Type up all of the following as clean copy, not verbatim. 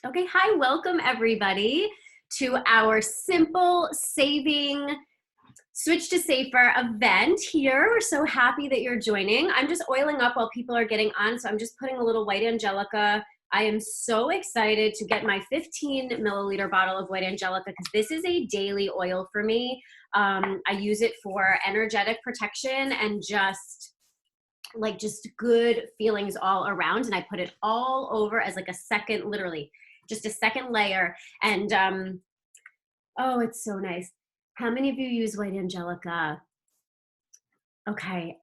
Okay, hi, welcome everybody to our simple saving switch to safer event here. We're so happy that you're joining. I'm just oiling up while people are getting on, so I'm just putting a little white Angelica. I am so excited to get my 15 milliliter bottle of white Angelica because this is a daily oil for me. I use it for energetic protection and just good feelings all around, and I put it all over as like a second, literally just a second layer. And oh, it's so nice. How many of you use white Angelica? Okay.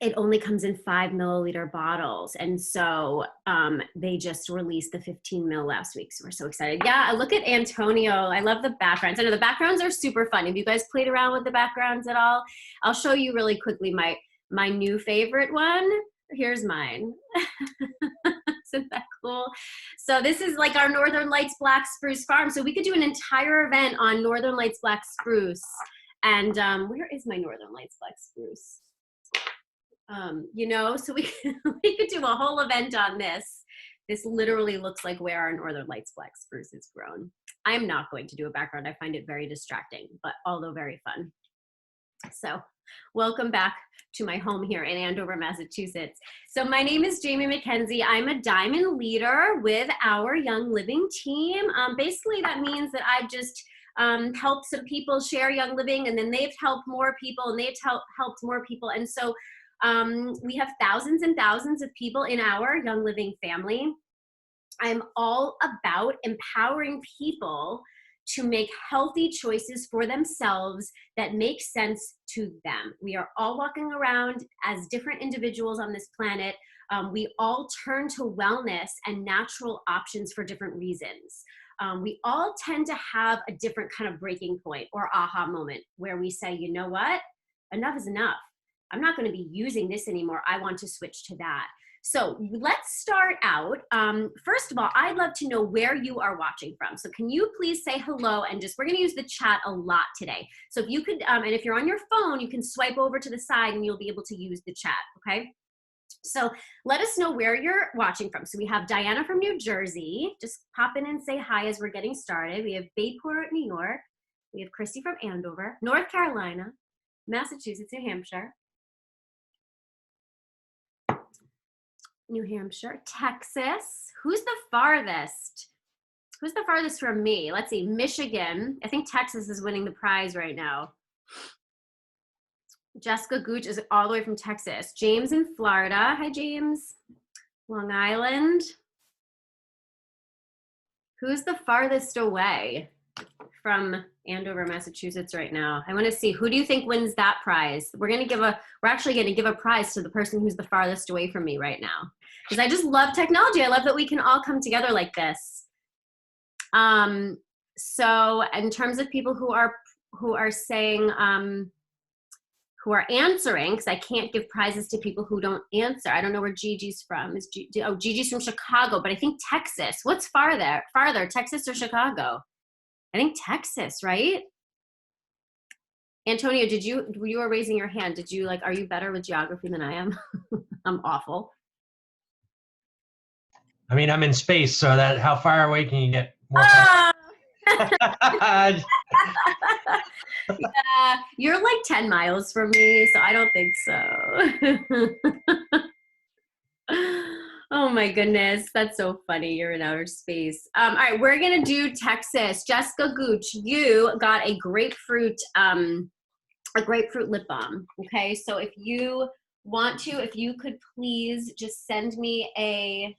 It only comes in 5 milliliter bottles, and so they just released the 15 mil last week, so we're so excited. Yeah, look at Antonio. I love the backgrounds. I know the backgrounds are super fun. Have you guys played around with the backgrounds at all? I'll show you really quickly my new favorite one. Here's mine. Isn't that cool? So this is like our Northern Lights Black Spruce Farm. So we could do an entire event on Northern Lights Black Spruce. And where is my Northern Lights Black Spruce? You know, so we could do a whole event on this. This literally looks like where our Northern Lights Black Spruce is grown. I'm not going to do a background. I find it very distracting, but although very fun. So welcome back to my home here in Andover, Massachusetts. So my name is Jamie McKenzie. I'm a diamond leader with our Young Living team. Basically, that means that I've just helped some people share Young Living, and then they've helped more people, and they've helped more people. And so we have thousands and thousands of people in our Young Living family. I'm all about empowering people to make healthy choices for themselves that make sense to them. We are all walking around as different individuals on this planet. We all turn to wellness and natural options for different reasons. We all tend to have a different kind of breaking point or aha moment where we say, you know what, enough is enough. I'm not going to be using this anymore. I want to switch to that. So let's start out. First of all, I'd love to know where you are watching from. So can you please say hello, and we're going to use the chat a lot today. So if you could, and if you're on your phone, you can swipe over to the side and you'll be able to use the chat, okay? So let us know where you're watching from. So we have Diana from New Jersey. Just pop in and say hi as we're getting started. We have Bayport, New York. We have Christy from Andover, North Carolina, Massachusetts, New Hampshire, New Hampshire, Texas. Who's the farthest? Who's the farthest from me? Let's see, Michigan. I think Texas is winning the prize right now. Jessica Gooch is all the way from Texas. James in Florida. Hi, James. Long Island. Who's the farthest away from Andover, Massachusetts right now? I want to see, who do you think wins that prize? We're actually going to give a prize to the person who's the farthest away from me right now. Because I just love technology. I love that we can all come together like this. So in terms of people who are saying, who are answering, because I can't give prizes to people who don't answer. I don't know where Gigi's from. Gigi's from Chicago, but I think Texas. What's farther, Texas or Chicago? I think Texas, right? Antonio, you were raising your hand. Are you better with geography than I am? I'm awful. I mean, I'm in space, so how far away can you get? More yeah, you're like 10 miles from me, so I don't think so. Oh my goodness, that's so funny. You're in outer space. All right, we're gonna do Texas. Jessica Gooch, you got a grapefruit lip balm. Okay, so if you want to, if you could please just send me a.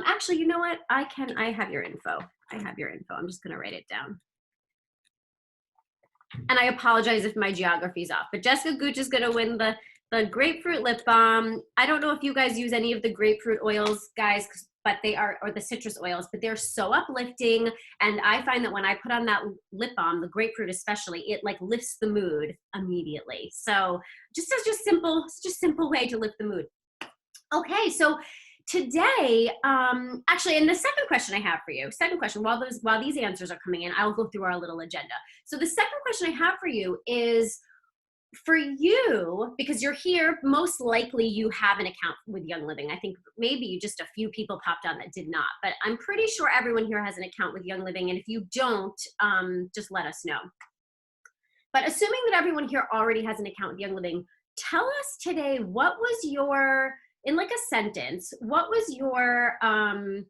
Actually, you know what? I have your info. I'm just gonna write it down. And I apologize if my geography is off, but Jessica Gooch is gonna win the grapefruit lip balm. I don't know if you guys use any of the grapefruit oils, guys, but or the citrus oils, but they're so uplifting. And I find that when I put on that lip balm, the grapefruit especially, it like lifts the mood immediately. So just simple way to lift the mood. Okay, so today, actually, and the second question I have for you, while these answers are coming in, I'll go through our little agenda. So the second question I have for you is, for you, because you're here, most likely you have an account with Young Living. I think maybe just a few people popped on that did not, but I'm pretty sure everyone here has an account with Young Living. And if you don't, just let us know. But assuming that everyone here already has an account with Young Living, tell us today, what was your, in like a sentence, what was your, I'm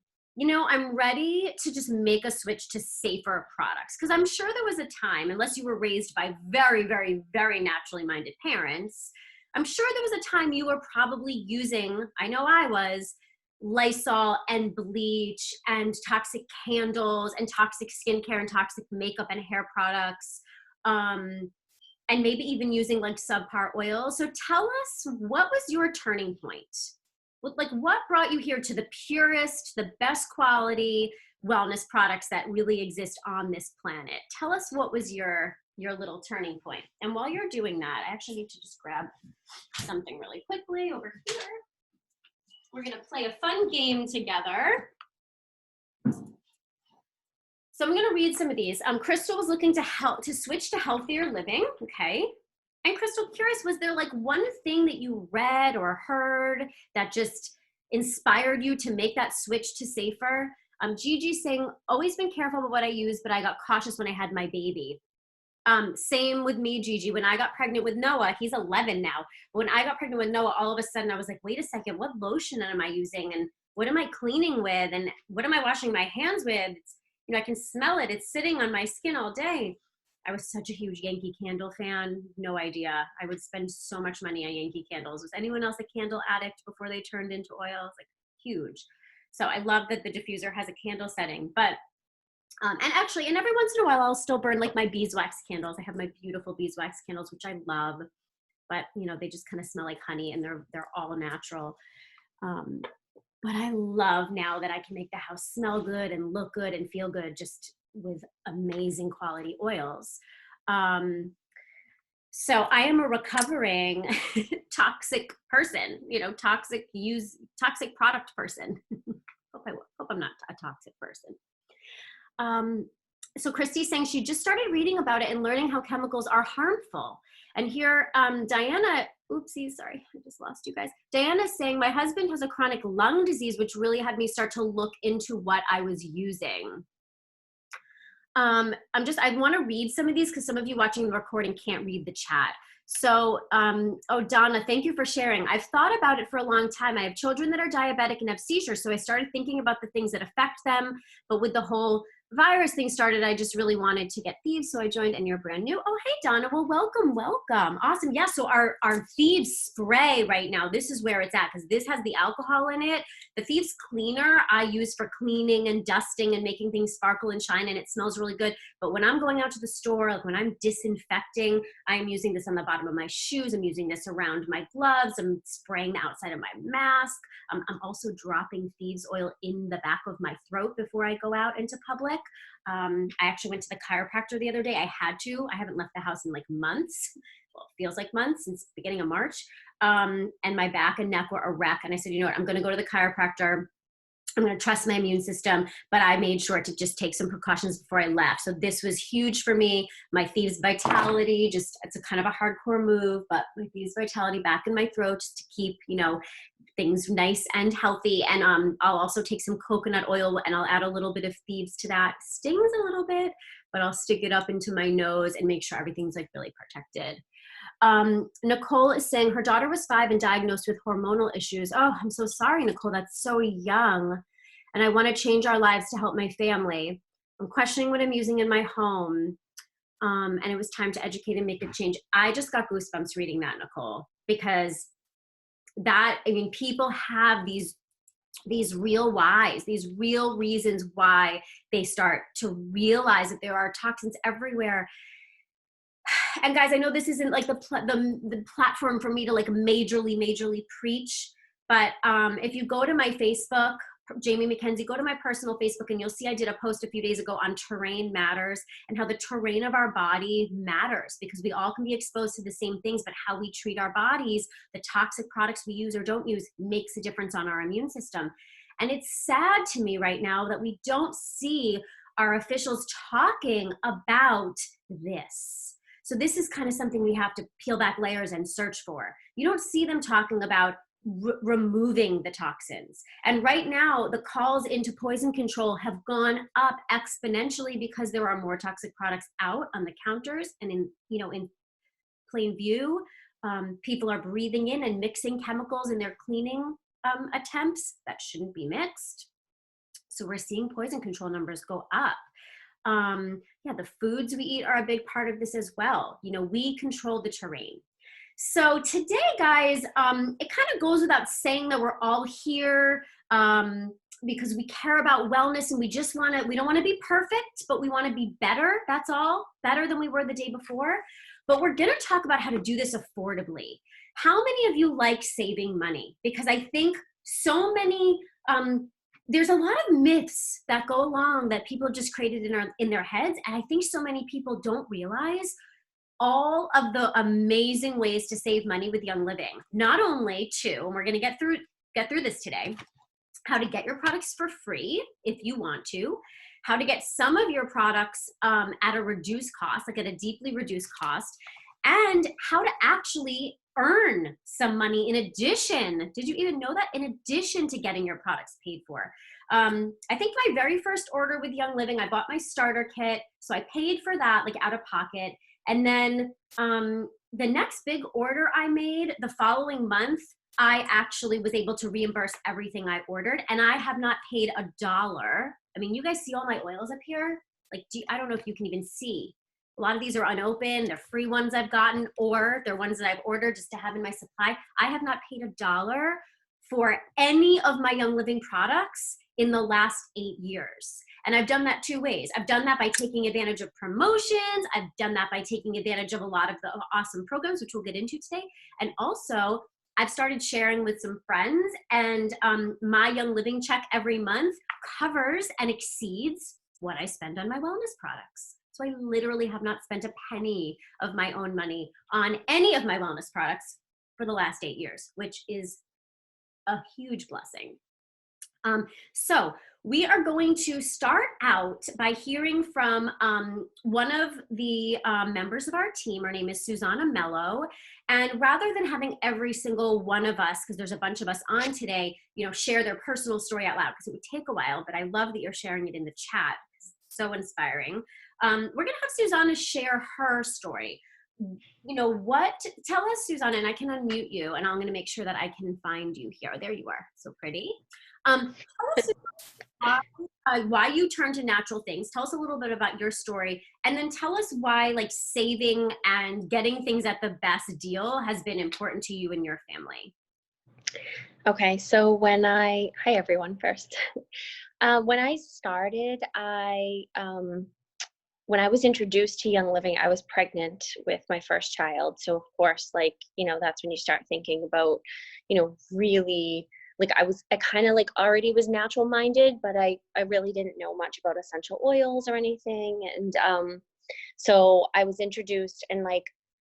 ready to just make a switch to safer products. Because I'm sure there was a time, unless you were raised by very, very, very naturally minded parents, I'm sure there was a time you were probably using, I know I was, Lysol and bleach and toxic candles and toxic skincare and toxic makeup and hair products. And maybe even using like subpar oil. So tell us, what was your turning point? What brought you here to the purest, the best quality wellness products that really exist on this planet? Tell us what was your little turning point. And while you're doing that, I actually need to just grab something really quickly over here. We're gonna play a fun game together. So I'm going to read some of these. Crystal was looking to switch to healthier living. Okay. And Crystal, curious, was there like one thing that you read or heard that just inspired you to make that switch to safer? Gigi saying, always been careful about what I use, but I got cautious when I had my baby. Same with me, Gigi. When I got pregnant with Noah, he's 11 now. When I got pregnant with Noah, all of a sudden I was like, wait a second, what lotion am I using? And what am I cleaning with? And what am I washing my hands with? I can smell it. It's sitting on my skin all day. I was such a huge Yankee Candle fan. No idea. I would spend so much money on Yankee candles. Was anyone else a candle addict before they turned into oils? Like huge. So I love that the diffuser has a candle setting. But, and every once in a while, I'll still burn like my beeswax candles. I have my beautiful beeswax candles, which I love. But, they just kind of smell like honey and they're all natural. But I love now that I can make the house smell good and look good and feel good just with amazing quality oils. So I am a recovering toxic person, toxic product person. hope I'm not a toxic person. So Christy's saying she just started reading about it and learning how chemicals are harmful. And here, Diana, oopsie, sorry, I just lost you guys. Diana's saying, my husband has a chronic lung disease, which really had me start to look into what I was using. I want to read some of these because some of you watching the recording can't read the chat. So, Donna, thank you for sharing. I've thought about it for a long time. I have children that are diabetic and have seizures. So I started thinking about the things that affect them, but with the whole virus thing started, I just really wanted to get Thieves, so I joined, and you're brand new. Oh, hey, Donna. Well, welcome. Awesome. Yeah, so our Thieves spray right now, this is where it's at, because this has the alcohol in it. The Thieves cleaner I use for cleaning and dusting and making things sparkle and shine, and it smells really good. But when I'm going out to the store, like when I'm disinfecting, I'm using this on the bottom of my shoes. I'm using this around my gloves. I'm spraying the outside of my mask. I'm also dropping Thieves oil in the back of my throat before I go out into public. I actually went to the chiropractor the other day. I had to. I haven't left the house in like months. Well, it feels like months, since the beginning of March. And my back and neck were a wreck. And I said, you know what, I'm going to go to the chiropractor. I'm going to trust my immune system, but I made sure to just take some precautions before I left. So this was huge for me. My Thieves Vitality, it's a kind of a hardcore move, but my Thieves Vitality back in my throat just to keep, things nice and healthy. And I'll also take some coconut oil and I'll add a little bit of Thieves to that. Stings a little bit, but I'll stick it up into my nose and make sure everything's like really protected. Nicole is saying her daughter was 5 and diagnosed with hormonal issues. Oh, I'm so sorry, Nicole. That's so young. And I want to change our lives to help my family. I'm questioning what I'm using in my home. And it was time to educate and make a change. I just got goosebumps reading that, Nicole, because people have these real whys, these real reasons why they start to realize that there are toxins everywhere. And guys, I know this isn't like the platform for me to like majorly preach, but if you go to my Facebook, Jamie McKenzie, go to my personal Facebook and you'll see I did a post a few days ago on terrain matters and how the terrain of our body matters, because we all can be exposed to the same things, but how we treat our bodies, the toxic products we use or don't use, makes a difference on our immune system. And it's sad to me right now that we don't see our officials talking about this. So this is kind of something we have to peel back layers and search for. You don't see them talking about removing the toxins. And right now, the calls into poison control have gone up exponentially because there are more toxic products out on the counters and in plain view. People are breathing in and mixing chemicals in their cleaning attempts that shouldn't be mixed. So we're seeing poison control numbers go up. Yeah, the foods we eat are a big part of this as well. We control the terrain. So today, guys, it kind of goes without saying that we're all here because we care about wellness and we don't want to be perfect, but we want to be better. That's all, better than we were the day before. But we're going to talk about how to do this affordably. How many of you like saving money? Because I think so many, there's a lot of myths that go along that people just created in their heads. And I think so many people don't realize all of the amazing ways to save money with Young Living. Not only and we're going to get through this today, how to get your products for free if you want to, how to get some of your products at a reduced cost, like at a deeply reduced cost, and how to actually earn some money in addition. Did you even know that? In addition to getting your products paid for. I think my very first order with Young Living, I bought my starter kit. So I paid for that like out of pocket. And then the next big order I made the following month, I actually was able to reimburse everything I ordered, and I have not paid $1. I mean, you guys see all my oils up here? Like, I don't know if you can even see. A lot of these are unopened. They're free ones I've gotten, or they're ones that I've ordered just to have in my supply. I have not paid $1 for any of my Young Living products in the last 8 years. And I've done that two ways. I've done that by taking advantage of promotions. I've done that by taking advantage of a lot of the awesome programs, which we'll get into today. And also, I've started sharing with some friends, and my Young Living check every month covers and exceeds what I spend on my wellness products. So I literally have not spent a penny of my own money on any of my wellness products for the last 8 years, which is a huge blessing. So we are going to start out by hearing from one of the members of our team. Her name is Susanna Mello. And rather than having every single one of us, because there's a bunch of us on today, share their personal story out loud, because it would take a while, but I love that you're sharing it in the chat. It's so inspiring. We're going to have Susanna share her story. Tell us, Susanna, and I can unmute you, and I'm going to make sure that I can find you here. There you are. So pretty. Tell us why you turned to natural things. Tell us a little bit about your story, and then tell us why saving and getting things at the best deal has been important to you and your family. Okay, so hi everyone first. When I started, when I was introduced to Young Living, I was pregnant with my first child. So of course, that's when you start thinking about, really, I kind of already was natural minded, but I really didn't know much about essential oils or anything. And so I was introduced, and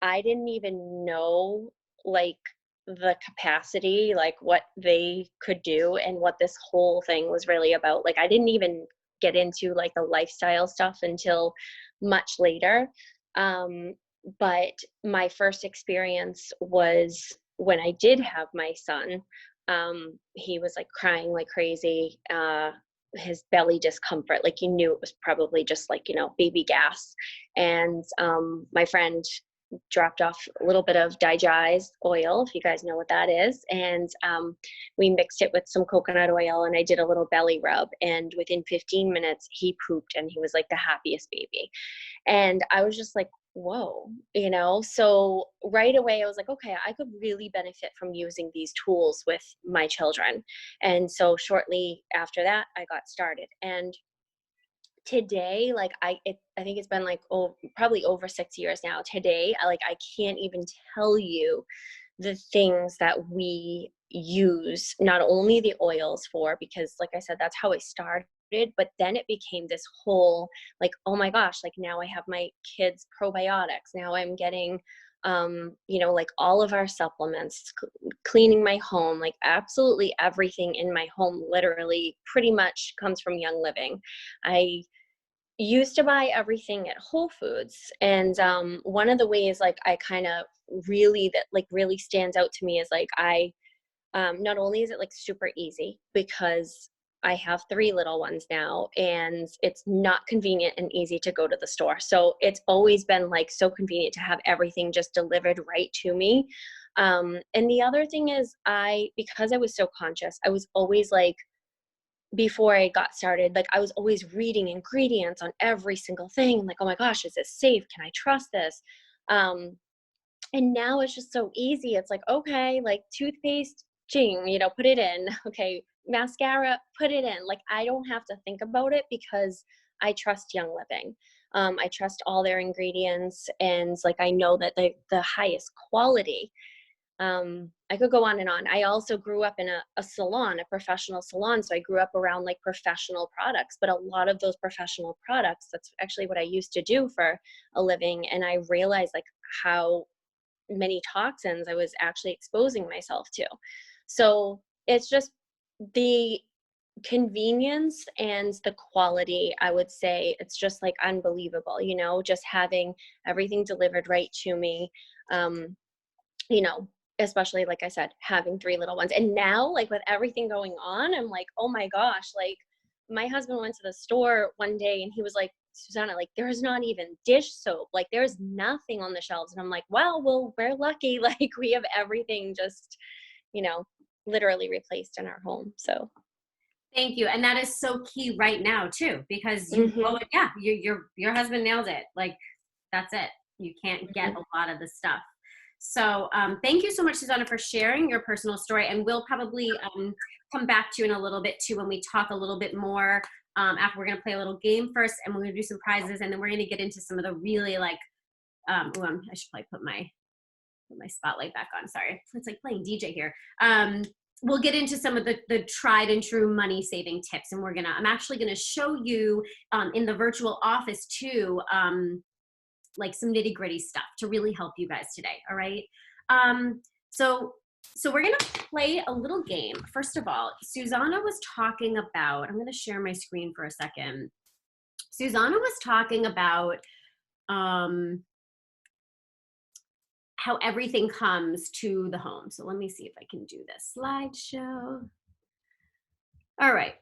I didn't even know the capacity, what they could do and what this whole thing was really about. I didn't even get into the lifestyle stuff until much later. But my first experience was when I did have my son. He was crying like crazy, his belly discomfort, you knew it was probably just baby gas. And my friend dropped off a little bit of Digest oil, if you guys know what that is. And we mixed it with some coconut oil, and I did a little belly rub. And within 15 minutes, he pooped, and he was the happiest baby. And I was just whoa, so right away I was okay, I could really benefit from using these tools with my children. And so shortly after that, I got started. And today, I think it's been probably over 6 years now. Today, I can't even tell you the things that we use, not only the oils for, because like I said, that's how I started, but then it became this whole oh my gosh, now I have my kids' probiotics. Now I'm getting all of our supplements, cleaning my home, absolutely everything in my home literally pretty much comes from Young Living. used to buy everything at Whole Foods. And one of the ways like I kind of really that like really stands out to me is like not only is it like super easy because I have 3 little ones now and it's not convenient and easy to go to the store. So it's always been like so convenient to have everything just delivered right to me. And the other thing is because I was so conscious, I was always like, before I got started, like I was always reading ingredients on every single thing. I'm like, oh my gosh, is this safe? Can I trust this? And now it's just so easy. It's like, okay, like toothpaste, ching, put it in. Okay, mascara, put it in. Like I don't have to think about it because I trust Young Living. I trust all their ingredients, and like I know that the highest quality. I could go on and on. I also grew up in a salon, a professional salon. So I grew up around like professional products, but a lot of those professional products, that's actually what I used to do for a living. And I realized like how many toxins I was actually exposing myself to. So it's just the convenience and the quality, I would say it's just like unbelievable, just having everything delivered right to me. Um, you know, especially like I said, having 3 little ones. And now like with everything going on, I'm like, oh my gosh, like my husband went to the store one day and he was like, Susanna, like there's not even dish soap, like there's nothing on the shelves. And I'm like, well, we're lucky. Like we have everything just, literally replaced in our home. So Thank you. And that is so key right now too, because Mhm. your husband nailed it. Like that's it. You can't get Mhm. a lot of the stuff. So thank you so much, Susanna, for sharing your personal story. And we'll probably come back to you in a little bit too when we talk a little bit more. After we're going to play a little game first, and we're going to do some prizes, and then we're going to get into some of the really like. I should probably put my spotlight back on. Sorry, it's like playing DJ here. We'll get into some of the tried and true money saving tips, and I'm actually gonna show you in the virtual office too, like some nitty gritty stuff to really help you guys today. All right. So we're gonna play a little game. First of all, Susanna was talking about. I'm gonna share my screen for a second. Susanna was talking about how everything comes to the home. So let me see if I can do this slideshow. All right.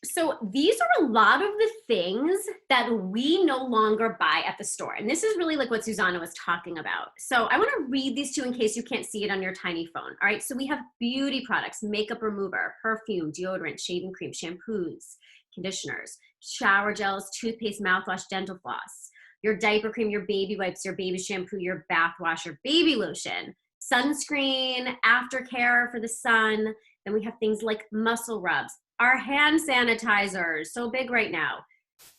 So these are a lot of the things that we no longer buy at the store. And this is really like what Susanna was talking about. So I want to read these two in case you can't see it on your tiny phone. All right. So we have beauty products, makeup remover, perfume, deodorant, shaving cream, shampoos, conditioners, shower gels, toothpaste, mouthwash, dental floss, your diaper cream, your baby wipes, your baby shampoo, your bath wash, your baby lotion, sunscreen, aftercare for the sun. Then we have things like muscle rubs, our hand sanitizers, so big right now.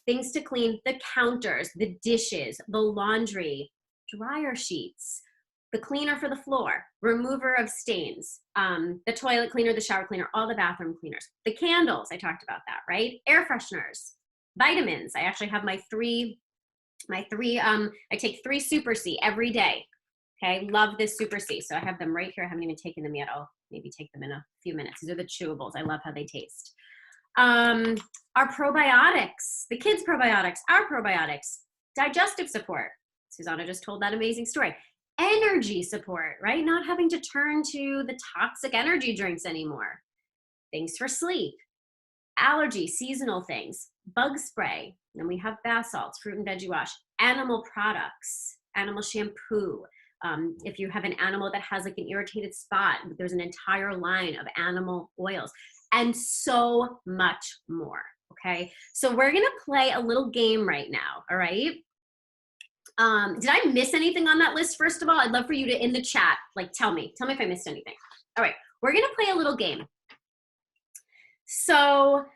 Things to clean the counters, the dishes, the laundry, dryer sheets, the cleaner for the floor, remover of stains, the toilet cleaner, the shower cleaner, all the bathroom cleaners, the candles, I talked about that, right? Air fresheners, vitamins. I actually have I take 3 Super C every day. Okay, love this Super C. So I have them right here. I haven't even taken them yet. I'll maybe take them in a few minutes. These are the chewables. I love how they taste. Our probiotics, the kids' probiotics, our probiotics, digestive support. Susanna just told that amazing story. Energy support, right? Not having to turn to the toxic energy drinks anymore. Things for sleep, allergy, seasonal things, bug spray. Then we have bath salts, fruit and veggie wash, animal products, animal shampoo. If you have an animal that has like an irritated spot, there's an entire line of animal oils and so much more. Okay, so we're gonna play a little game right now. All right. Did I miss anything on that list? First of all, I'd love for you to in the chat, like tell me if I missed anything. All right, we're gonna play a little game. So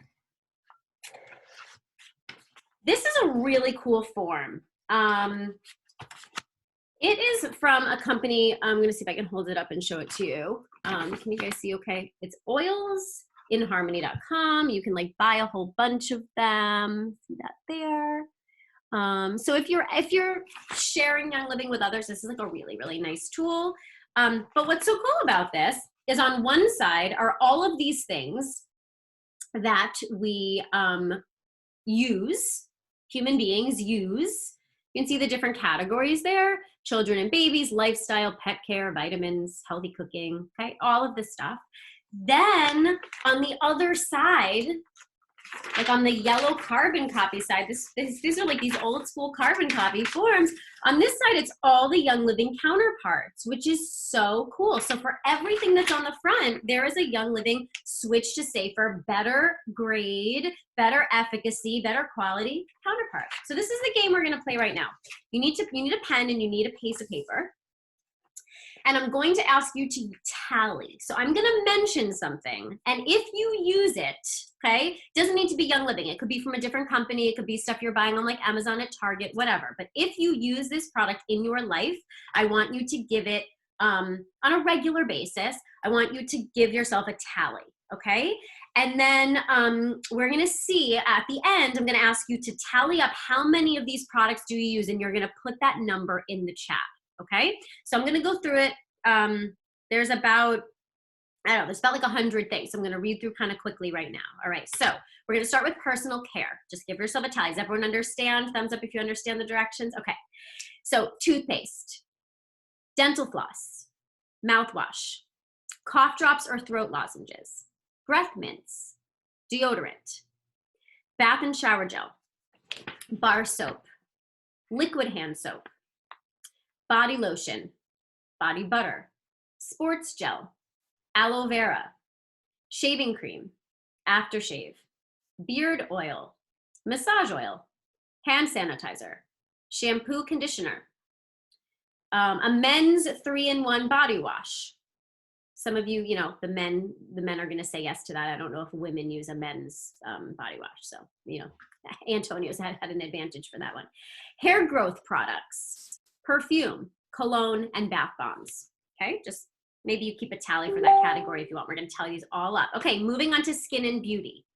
this is a really cool form. It is from a company. I'm going to see if I can hold it up and show it to you. Can you guys see okay? It's oilsinharmony.com. You can like buy a whole bunch of them. See that there? So if you're sharing Young Living with others, this is like a really, really nice tool. But what's so cool about this is on one side are all of these things that we use, human beings use. You can see the different categories there: children and babies, lifestyle, pet care, vitamins, healthy cooking, okay, all of this stuff. Then on the other side, like on the yellow carbon copy side, these are like these old school carbon copy forms. On this side, it's all the Young Living counterparts, which is so cool. So for everything that's on the front, there is a Young Living switch to safer, better grade, better efficacy, better quality counterpart. So this is the game we're gonna play right now. You need a pen and you need a piece of paper. And I'm going to ask you to tally. So I'm gonna mention something, and if you use it, okay, doesn't need to be Young Living. It could be from a different company. It could be stuff you're buying on like Amazon, at Target, whatever. But if you use this product in your life, I want you to give it on a regular basis. I want you to give yourself a tally, okay? And then we're gonna see at the end, I'm gonna ask you to tally up how many of these products do you use, and you're gonna put that number in the chat. Okay, so I'm gonna go through it. There's about, I don't know, there's about like 100 things. So I'm gonna read through kind of quickly right now. All right, so we're gonna start with personal care. Just give yourself a tally. Does everyone understand? Thumbs up if you understand the directions. Okay, so toothpaste, dental floss, mouthwash, cough drops or throat lozenges, breath mints, deodorant, bath and shower gel, bar soap, liquid hand soap, body lotion, body butter, sports gel, aloe vera, shaving cream, aftershave, beard oil, massage oil, hand sanitizer, shampoo, conditioner, a men's 3-in-1 body wash. Some of you, you know, the men are gonna say yes to that. I don't know if women use a men's body wash. So, you know, Antonio's had an advantage for that one. Hair growth products, perfume, cologne, and bath bombs. Okay, just maybe you keep a tally for that category if you want. We're gonna tally these all up. Okay, moving on to skin and beauty.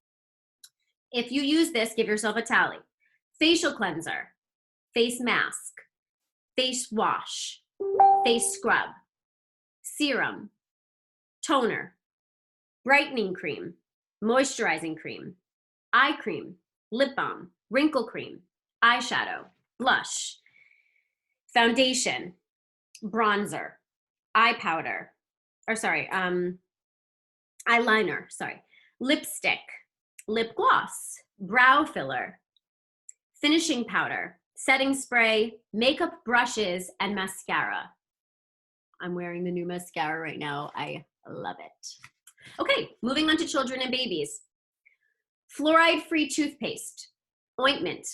If you use this, give yourself a tally. Facial cleanser, face mask, face wash, face scrub, serum, toner, brightening cream, moisturizing cream, eye cream, lip balm, wrinkle cream, eyeshadow, blush, foundation, bronzer, eye powder, or sorry, eyeliner, sorry, lipstick, lip gloss, brow filler, finishing powder, setting spray, makeup brushes, and mascara. I'm wearing the new mascara right now. I love it. Okay, moving on to children and babies. Fluoride-free toothpaste, ointment,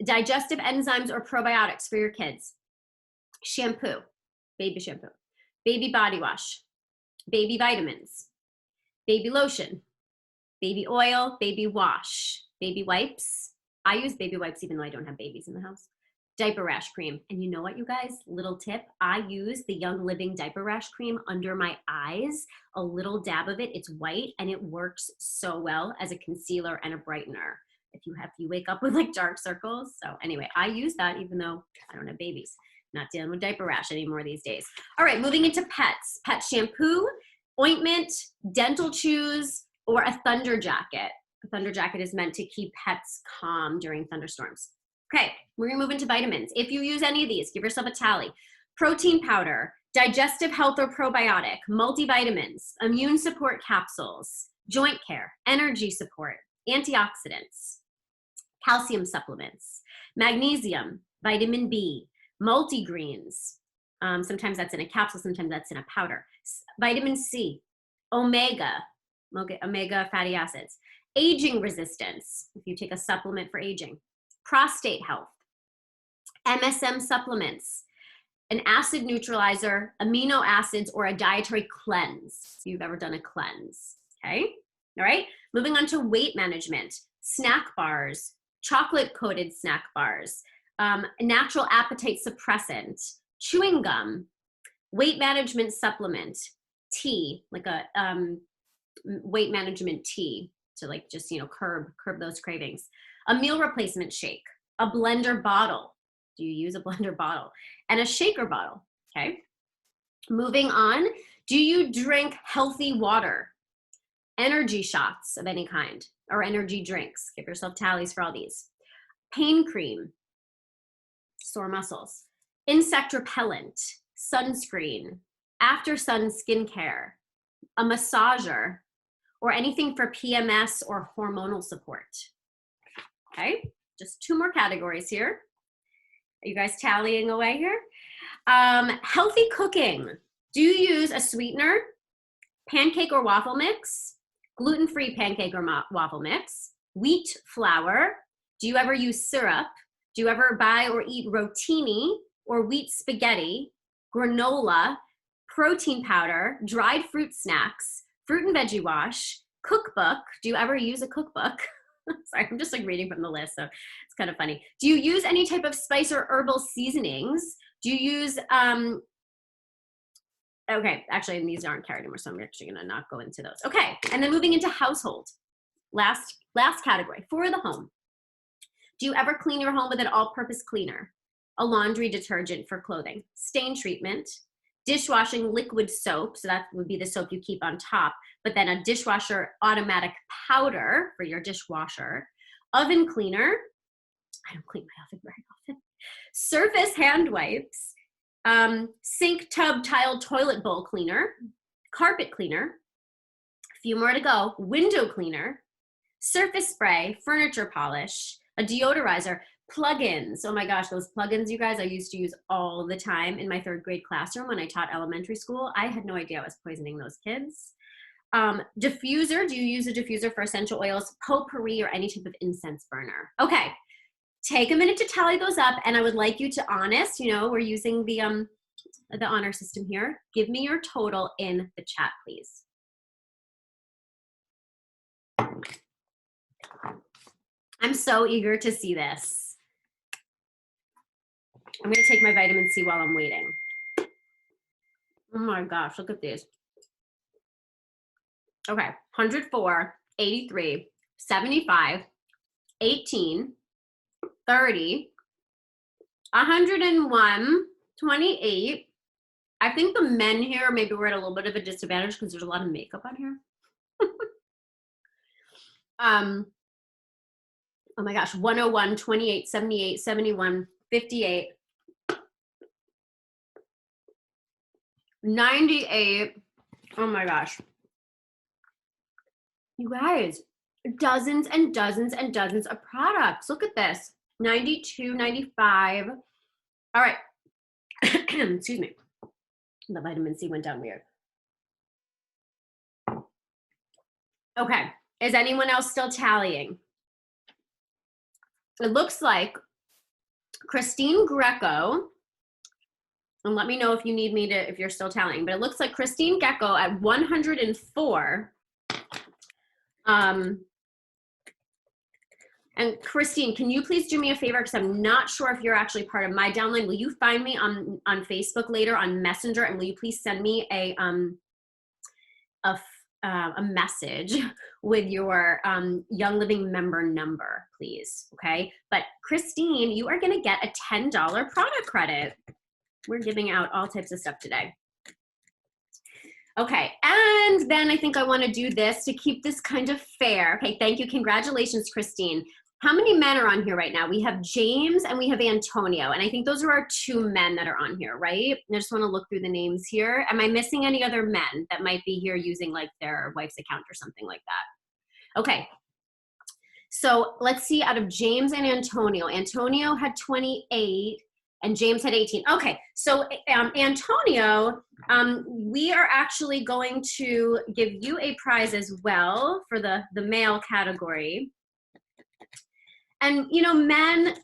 digestive enzymes or probiotics for your kids, shampoo, baby shampoo, baby body wash, baby vitamins, baby lotion, baby oil, baby wash, baby wipes. I use baby wipes even though I don't have babies in the house. Diaper rash cream. And you know what, you guys? Little tip, I use the Young Living diaper rash cream under my eyes, a little dab of it. It's white and it works so well as a concealer and a brightener if you wake up with like dark circles. So anyway, I use that even though I don't have babies. Not dealing with diaper rash anymore these days. All right, moving into pets. Pet shampoo, ointment, dental chews, or a thunder jacket. A thunder jacket is meant to keep pets calm during thunderstorms. Okay, we're gonna move into vitamins. If you use any of these, give yourself a tally. Protein powder, digestive health or probiotic, multivitamins, immune support capsules, joint care, energy support, antioxidants, calcium supplements, magnesium, vitamin B, multigreens. Sometimes that's in a capsule, sometimes that's in a powder. Vitamin C, omega fatty acids, aging resistance, if you take a supplement for aging, prostate health, MSM supplements, an acid neutralizer, amino acids, or a dietary cleanse, if you've ever done a cleanse, okay? All right, moving on to weight management, snack bars, chocolate-coated snack bars, natural appetite suppressant, chewing gum, weight management supplement, tea, like a weight management tea to like just, you know, curb those cravings, a meal replacement shake, a blender bottle. Do you use a blender bottle? And a shaker bottle, okay? Moving on, do you drink healthy water? energy shots of any kind, or energy drinks. Give yourself tallies for all these. Pain cream, sore muscles. Insect repellent, sunscreen, after sun skincare, a massager, or anything for PMS or hormonal support. Okay, just 2 more categories here. Are you guys tallying away here? Healthy cooking. Do you use a sweetener, pancake or waffle mix, gluten-free pancake or waffle mix, wheat flour? Do you ever use syrup? Do you ever buy or eat rotini or wheat spaghetti, granola, protein powder, dried fruit snacks, fruit and veggie wash, cookbook? Do you ever use a cookbook? Sorry, I'm just like reading from the list, so it's kind of funny. Do you use any type of spice or herbal seasonings? Do you use, okay, actually these aren't carried anymore, so I'm actually gonna not go into those. Okay, and then moving into household. Last category, for the home. Do you ever clean your home with an all-purpose cleaner, a laundry detergent for clothing, stain treatment, dishwashing liquid soap, so that would be the soap you keep on top, but then a dishwasher automatic powder for your dishwasher, oven cleaner, I don't clean my oven very often, surface hand wipes, sink, tub, tile, toilet bowl cleaner, carpet cleaner, a few more to go, window cleaner, surface spray, furniture polish, a deodorizer, plugins. Oh my gosh, those plugins, you guys, I used to use all the time in my 3rd grade classroom when I taught elementary school. I had no idea I was poisoning those kids. Diffuser, do you use a diffuser for essential oils, potpourri, or any type of incense burner? Okay, take a minute to tally those up, and I would like you to honest, you know, we're using the honor system here. Give me your total in the chat, please. I'm so eager to see this. I'm gonna take my vitamin C while I'm waiting. Oh my gosh, look at these. Okay, 104, 83, 75, 18, 30, 101, 28. I think the men here, maybe we're at a little bit of a disadvantage because there's a lot of makeup on here. Oh my gosh, 101, 28, 78, 71, 58, 98. Oh my gosh. You guys, dozens and dozens and dozens of products. Look at this. 92, 95. All right. Excuse me. The vitamin C went down weird. Okay. Is anyone else still tallying? It looks like Christine Greco, and let me know if you need me to, if you're still tallying, but it looks like Christine Greco at 104. And Christine, can you please do me a favor, because I'm not sure if you're actually part of my downline. Will you find me on Facebook later on Messenger, and will you please send me a message with your Young Living member number, please, okay? But Christine, you are gonna get a $10 product credit. We're giving out all types of stuff today. Okay, and then I think I wanna do this to keep this kind of fair. Okay, thank you, congratulations, Christine. How many men are on here right now? We have James and we have Antonio, and I think those are our 2 men that are on here, right? I just wanna look through the names here. Am I missing any other men that might be here using like their wife's account or something like that? Okay, so let's see, out of James and Antonio had 28 and James had 18. Okay, so Antonio, we are actually going to give you a prize as well for the male category. And you know, men,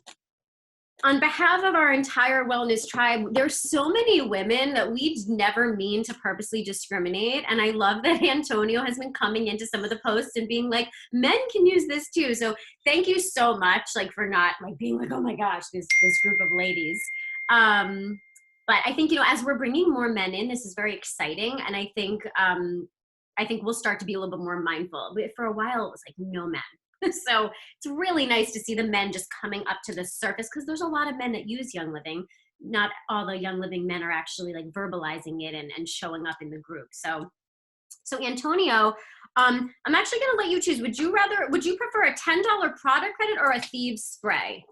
on behalf of our entire wellness tribe, there's so many women that we never mean to purposely discriminate. And I love that Antonio has been coming into some of the posts and being like, men can use this too. So thank you so much, like, for not like being like, oh my gosh, this group of ladies. But I think, you know, as we're bringing more men in, this is very exciting. And I think we'll start to be a little bit more mindful. But for a while, it was like no men. So it's really nice to see the men just coming up to the surface, because there's a lot of men that use Young Living. Not all the Young Living men are actually like verbalizing it and showing up in the group. So Antonio, I'm actually going to let you choose. Would you prefer a $10 product credit or a Thieves spray?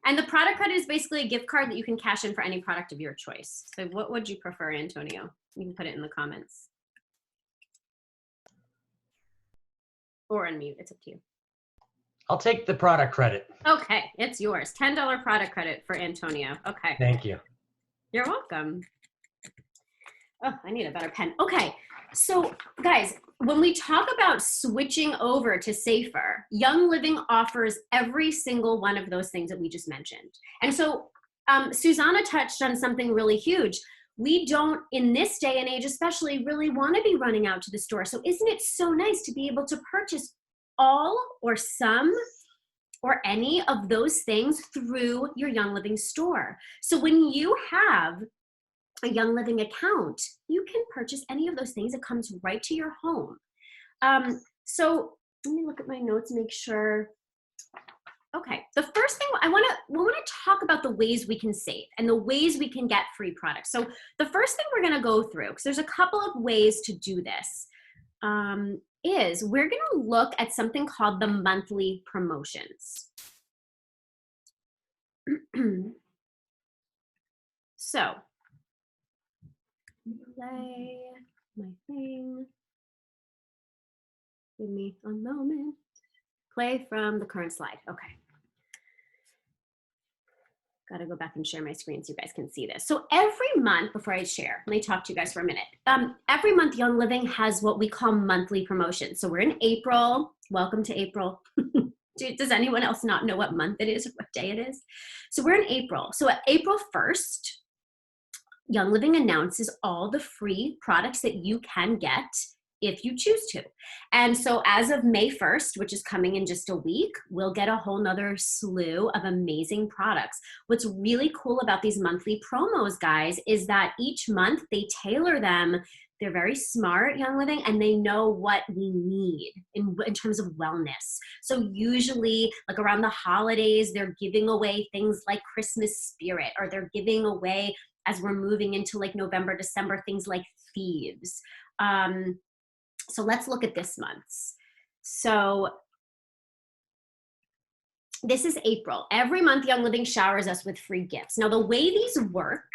And the product credit is basically a gift card that you can cash in for any product of your choice. So what would you prefer, Antonio? You can put it in the comments. Or unmute, it's up to you. I'll take the product credit. Okay, it's yours. $10 product credit for Antonio. Okay. Thank you. You're welcome. Oh, I need a better pen. Okay, so guys, when we talk about switching over to safer, Young Living offers every single one of those things that we just mentioned. And so Susanna touched on something really huge. We don't, in this day and age especially, really want to be running out to the store. So isn't it so nice to be able to purchase all or some or any of those things through your Young Living store? So when you have a Young Living account, you can purchase any of those things. It comes right to your home. So let me look at my notes, make sure. Okay, the first thing we want to talk about the ways we can save and the ways we can get free products. So the first thing we're going to go through, because there's a couple of ways to do this, is we're going to look at something called the monthly promotions. So, play my thing. Give me a moment. Play from the current slide. Okay. Got to go back and share my screen so you guys can see this. So every month, before I share, let me talk to you guys for a minute. Every month, Young Living has what we call monthly promotions. So we're in April. Welcome to April. Does anyone else not know what month it is or what day it is? So we're in April. So at April 1st, Young Living announces all the free products that you can get if you choose to. And so as of May 1st, which is coming in just a week, we'll get a whole nother slew of amazing products. What's really cool about these monthly promos, guys, is that each month they tailor them. They're very smart, Young Living, and they know what we need in terms of wellness. So usually, like around the holidays, they're giving away things like Christmas spirit, or they're giving away, as we're moving into like November, December, things like Thieves. So let's look at this month's. So this is April. Every month, Young Living showers us with free gifts. Now, the way these work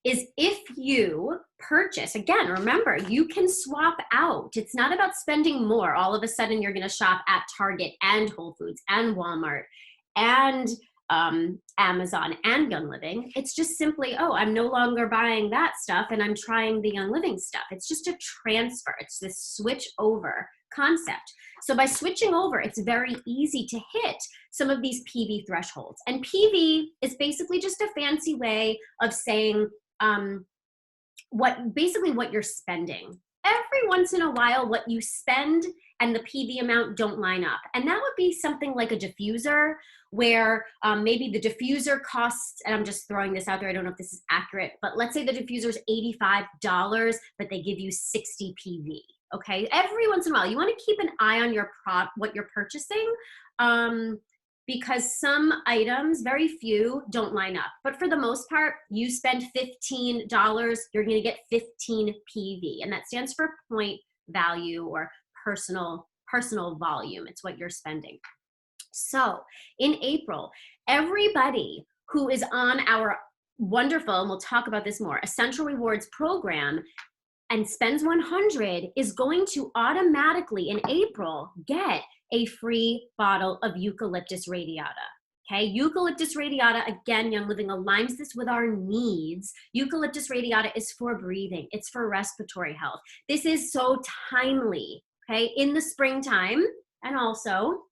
is if you purchase, again, remember, you can swap out. It's not about spending more. All of a sudden, you're going to shop at Target and Whole Foods and Walmart and Amazon and Young Living. It's just simply, oh, I'm no longer buying that stuff and I'm trying the Young Living stuff. It's just a transfer. It's this switch over concept. So by switching over, it's very easy to hit some of these PV thresholds. And PV is basically just a fancy way of saying what you're spending. Every once in a while, what you spend and the PV amount don't line up. And that would be something like a diffuser, where maybe the diffuser costs, and I'm just throwing this out there, I don't know if this is accurate, but let's say the diffuser is $85, but they give you 60 PV, okay? Every once in a while, you wanna keep an eye on your what you're purchasing, because some items, very few, don't line up. But for the most part, you spend $15, you're gonna get 15 PV, and that stands for point value or personal volume. It's what you're spending. So in April, everybody who is on our wonderful, and we'll talk about this more, Essential Rewards program and spends 100 is going to automatically in April get a free bottle of eucalyptus radiata. Okay, eucalyptus radiata, again, Young Living aligns this with our needs. Eucalyptus radiata is for breathing. It's for respiratory health. This is so timely, okay, in the springtime and also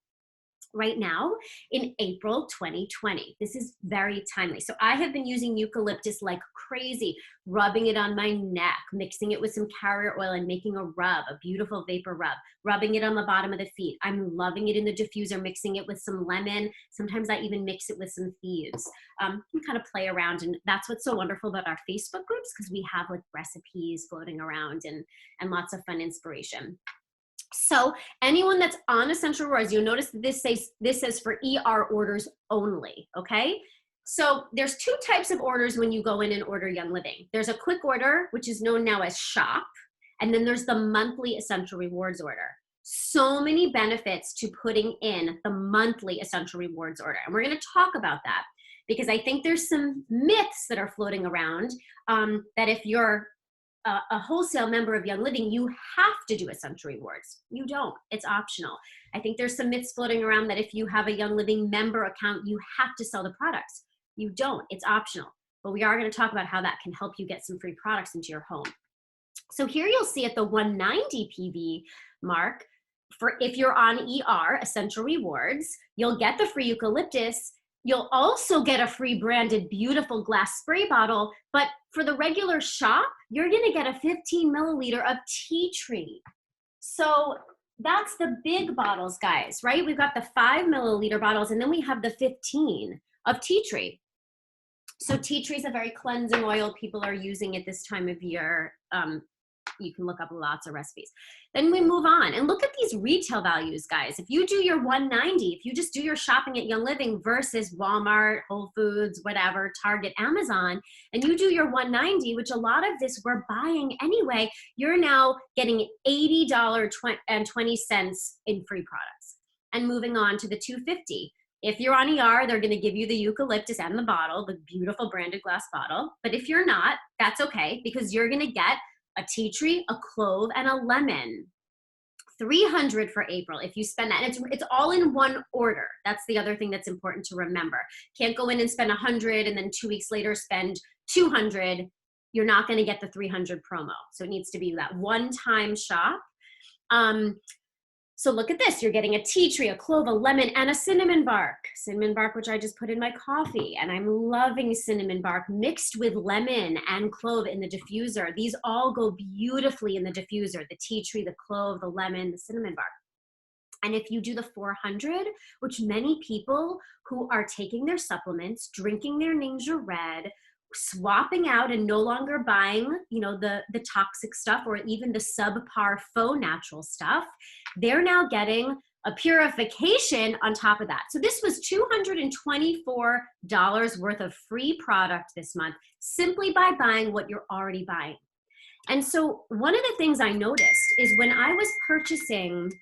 right now in April 2020. This is very timely. So I have been using eucalyptus like crazy, rubbing it on my neck, mixing it with some carrier oil and making a rub, a beautiful vapor rub, rubbing it on the bottom of the feet. I'm loving it in the diffuser, mixing it with some lemon. Sometimes I even mix it with some Thieves. You kind of play around, and that's what's so wonderful about our Facebook groups, because we have like recipes floating around and lots of fun inspiration. So anyone that's on Essential Rewards, you'll notice that this says for ER orders only, okay? So there's two types of orders when you go in and order Young Living. There's a quick order, which is known now as shop, And then there's the monthly essential rewards order. So many benefits to putting in the monthly essential rewards order. And we're going to talk about that because I think there's some myths that are floating around that if you're a wholesale member of Young Living, you have to do essential rewards. You don't. It's optional. I think there's some myths floating around that if you have a Young Living member account, you have to sell the products. You don't. It's optional. But we are going to talk about how that can help you get some free products into your home. So here you'll see at the 190 PV mark, for if you're on ER, Essential Rewards, you'll get the free eucalyptus. You'll also get a free branded beautiful glass spray bottle, but for the regular shop, you're gonna get a 15 milliliter of tea tree. So that's the big bottles, guys, right? We've got the 5 milliliter bottles and then we have the 15 of tea tree. So tea tree is a very cleansing oil. People are using it this time of year. You can look up lots of recipes. Then we move on and look at these retail values, guys. If you do your 190, if you just do your shopping at Young Living versus Walmart, Whole Foods, whatever, Target, Amazon, and you do your 190, which a lot of this we're buying anyway, you're now getting $80.20 in free products. And moving on to the 250. If you're on ER, they're gonna give you the eucalyptus and the bottle, the beautiful branded glass bottle. But if you're not, that's okay because you're gonna get a tea tree, a clove, and a lemon. $300 for April if you spend that. And it's all in one order. That's the other thing that's important to remember. Can't go in and spend $100 and then 2 weeks later spend $200. You're not going to get the $300 promo. So it needs to be that one-time shop. So look at this. You're getting a tea tree, a clove, a lemon, and a cinnamon bark. Cinnamon bark, which I just put in my coffee. And I'm loving cinnamon bark mixed with lemon and clove in the diffuser. These all go beautifully in the diffuser. The tea tree, the clove, the lemon, the cinnamon bark. And if you do the 400, which many people who are taking their supplements, drinking their Ninja Red, swapping out and no longer buying, you know, the toxic stuff or even the subpar faux natural stuff, they're now getting a purification on top of that. So this was $224 worth of free product this month simply by buying what you're already buying. And so one of the things I noticed is when I was purchasing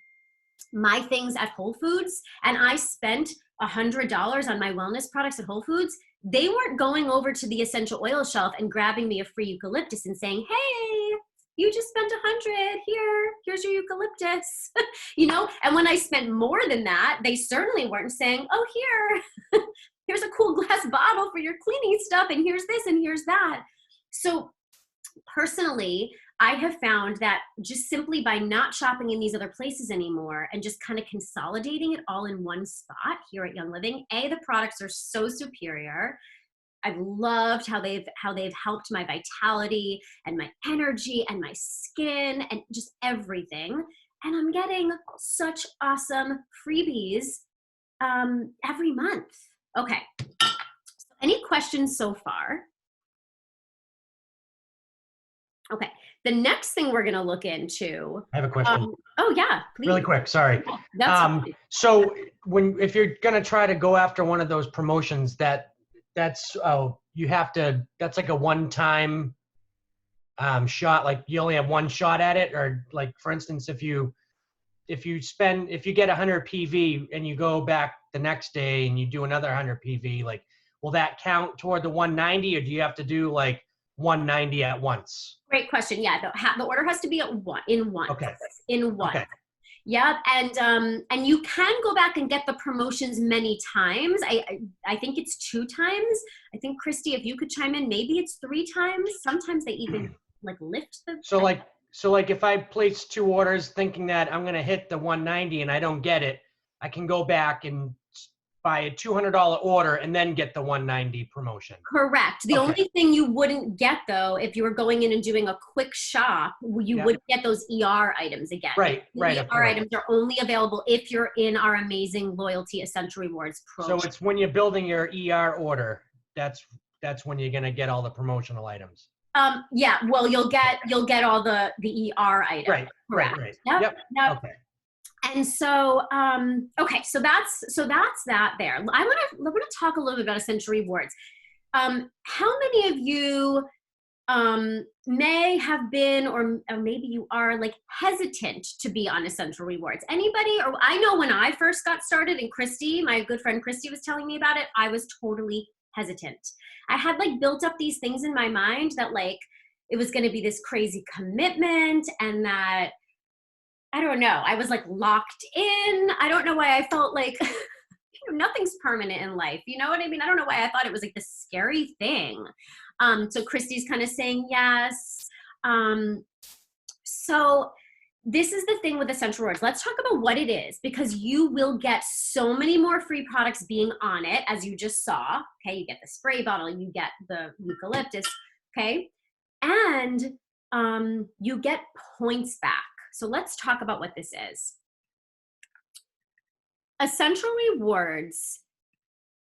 my things at Whole Foods and I spent $100 on my wellness products at Whole Foods, they weren't going over to the essential oil shelf and grabbing me a free eucalyptus and saying, hey, you just spent $100, here's your eucalyptus, you know? And when I spent more than that, they certainly weren't saying, oh, here's a cool glass bottle for your cleaning stuff, and here's this and here's that. So personally, I have found that just simply by not shopping in these other places anymore and just kind of consolidating it all in one spot here at Young Living, the products are so superior. I've loved how they've helped my vitality and my energy and my skin and just everything. And I'm getting such awesome freebies every month. Okay, so any questions so far? Okay, the next thing we're gonna look into. I have a question. Oh yeah, please. Really quick, sorry. Yeah, that's fine. So if you're gonna try to go after one of those promotions, that's like a one-time shot, like you only have one shot at it, or like for instance, if you get 100 PV and you go back the next day and you do another 100 PV, like will that count toward the 190, or do you have to do like 190 at once? Great question. Yeah, the order has to be in one. Okay. In one. Okay. Yep, and you can go back and get the promotions many times. I think it's 2 times. I think Christy, if you could chime in, maybe it's 3 times. Sometimes they even like lift the. So like if I place 2 orders thinking that I'm gonna hit the 190 and I don't get it, I can go back and buy a $200 order and then get the 190 promotion. Correct. The only thing you wouldn't get though, if you were going in and doing a quick shop, you wouldn't get those ER items again. Right. The ER items are only available if you're in our amazing loyalty essential rewards program. So it's when you're building your ER order, that's when you're gonna get all the promotional items. Yeah. Well, you'll get all the ER items. Right. Correct. Right. Yep. Okay. And so, okay, so that's that there. I want to talk a little bit about essential rewards. How many of you may have been, or maybe you are like hesitant to be on essential rewards. Anybody? Or I know when I first got started, and Christy, my good friend Christy, was telling me about it, I was totally hesitant. I had like built up these things in my mind that like it was going to be this crazy commitment, and that I don't know, I was like locked in. I don't know why I felt like nothing's permanent in life. You know what I mean? I don't know why I thought it was like this scary thing. So Christy's kind of saying yes. So this is the thing with essential rewards. Let's talk about what it is, because you will get so many more free products being on it, as you just saw. Okay, you get the spray bottle, you get the eucalyptus, okay? And you get points back. So let's talk about what this is. Essential Rewards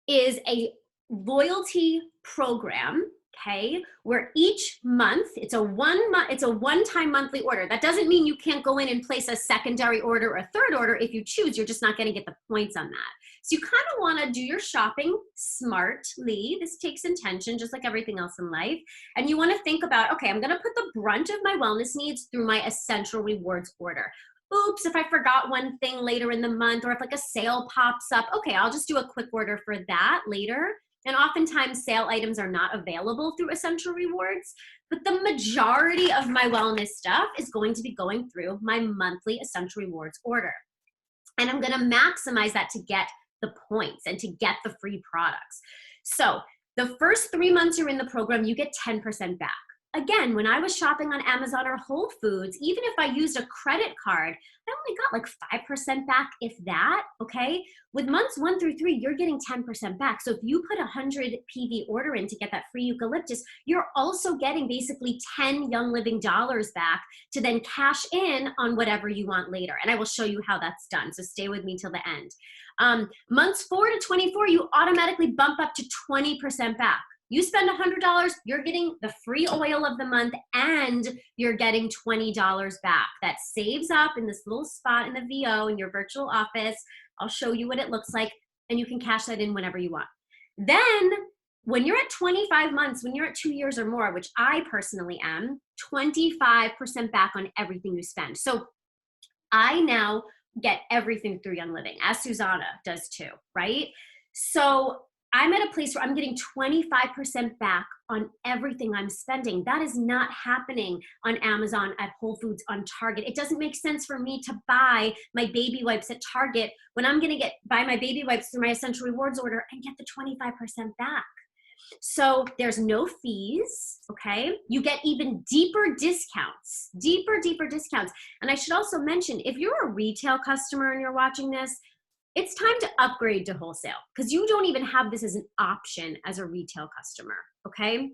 is a loyalty program, okay, where each month, it's a one-time monthly order. That doesn't mean you can't go in and place a secondary order or a third order if you choose. You're just not going to get the points on that. So you kind of want to do your shopping smartly. This takes intention, just like everything else in life. And you want to think about, okay, I'm going to put the brunt of my wellness needs through my Essential Rewards order. Oops, if I forgot one thing later in the month, or if like a sale pops up, okay, I'll just do a quick order for that later. And oftentimes sale items are not available through Essential Rewards, but the majority of my wellness stuff is going to be going through my monthly Essential Rewards order. And I'm gonna maximize that to get the points and to get the free products. So the first 3 months you're in the program, you get 10% back. Again, when I was shopping on Amazon or Whole Foods, even if I used a credit card, I only got like 5% back, if that, okay? With months 1 through 3, you're getting 10% back. So if you put 100 PV order in to get that free eucalyptus, you're also getting basically 10 Young Living dollars back to then cash in on whatever you want later. And I will show you how that's done. So stay with me till the end. Months 4 to 24, you automatically bump up to 20% back. You spend $100, you're getting the free oil of the month, and you're getting $20 back. That saves up in this little spot in the VO in your virtual office. I'll show you what it looks like, and you can cash that in whenever you want. Then when you're at 25 months, when you're at 2 years or more, which I personally am, 25% back on everything you spend. So I now get everything through Young Living, as Susanna does too, right? So I'm at a place where I'm getting 25% back on everything I'm spending. That is not happening on Amazon, at Whole Foods, on Target. It doesn't make sense for me to buy my baby wipes at Target when I'm gonna buy my baby wipes through my Essential Rewards order and get the 25% back. So there's no fees, okay? You get even deeper discounts, deeper discounts. And I should also mention, if you're a retail customer and you're watching this, it's time to upgrade to wholesale, because you don't even have this as an option as a retail customer, okay?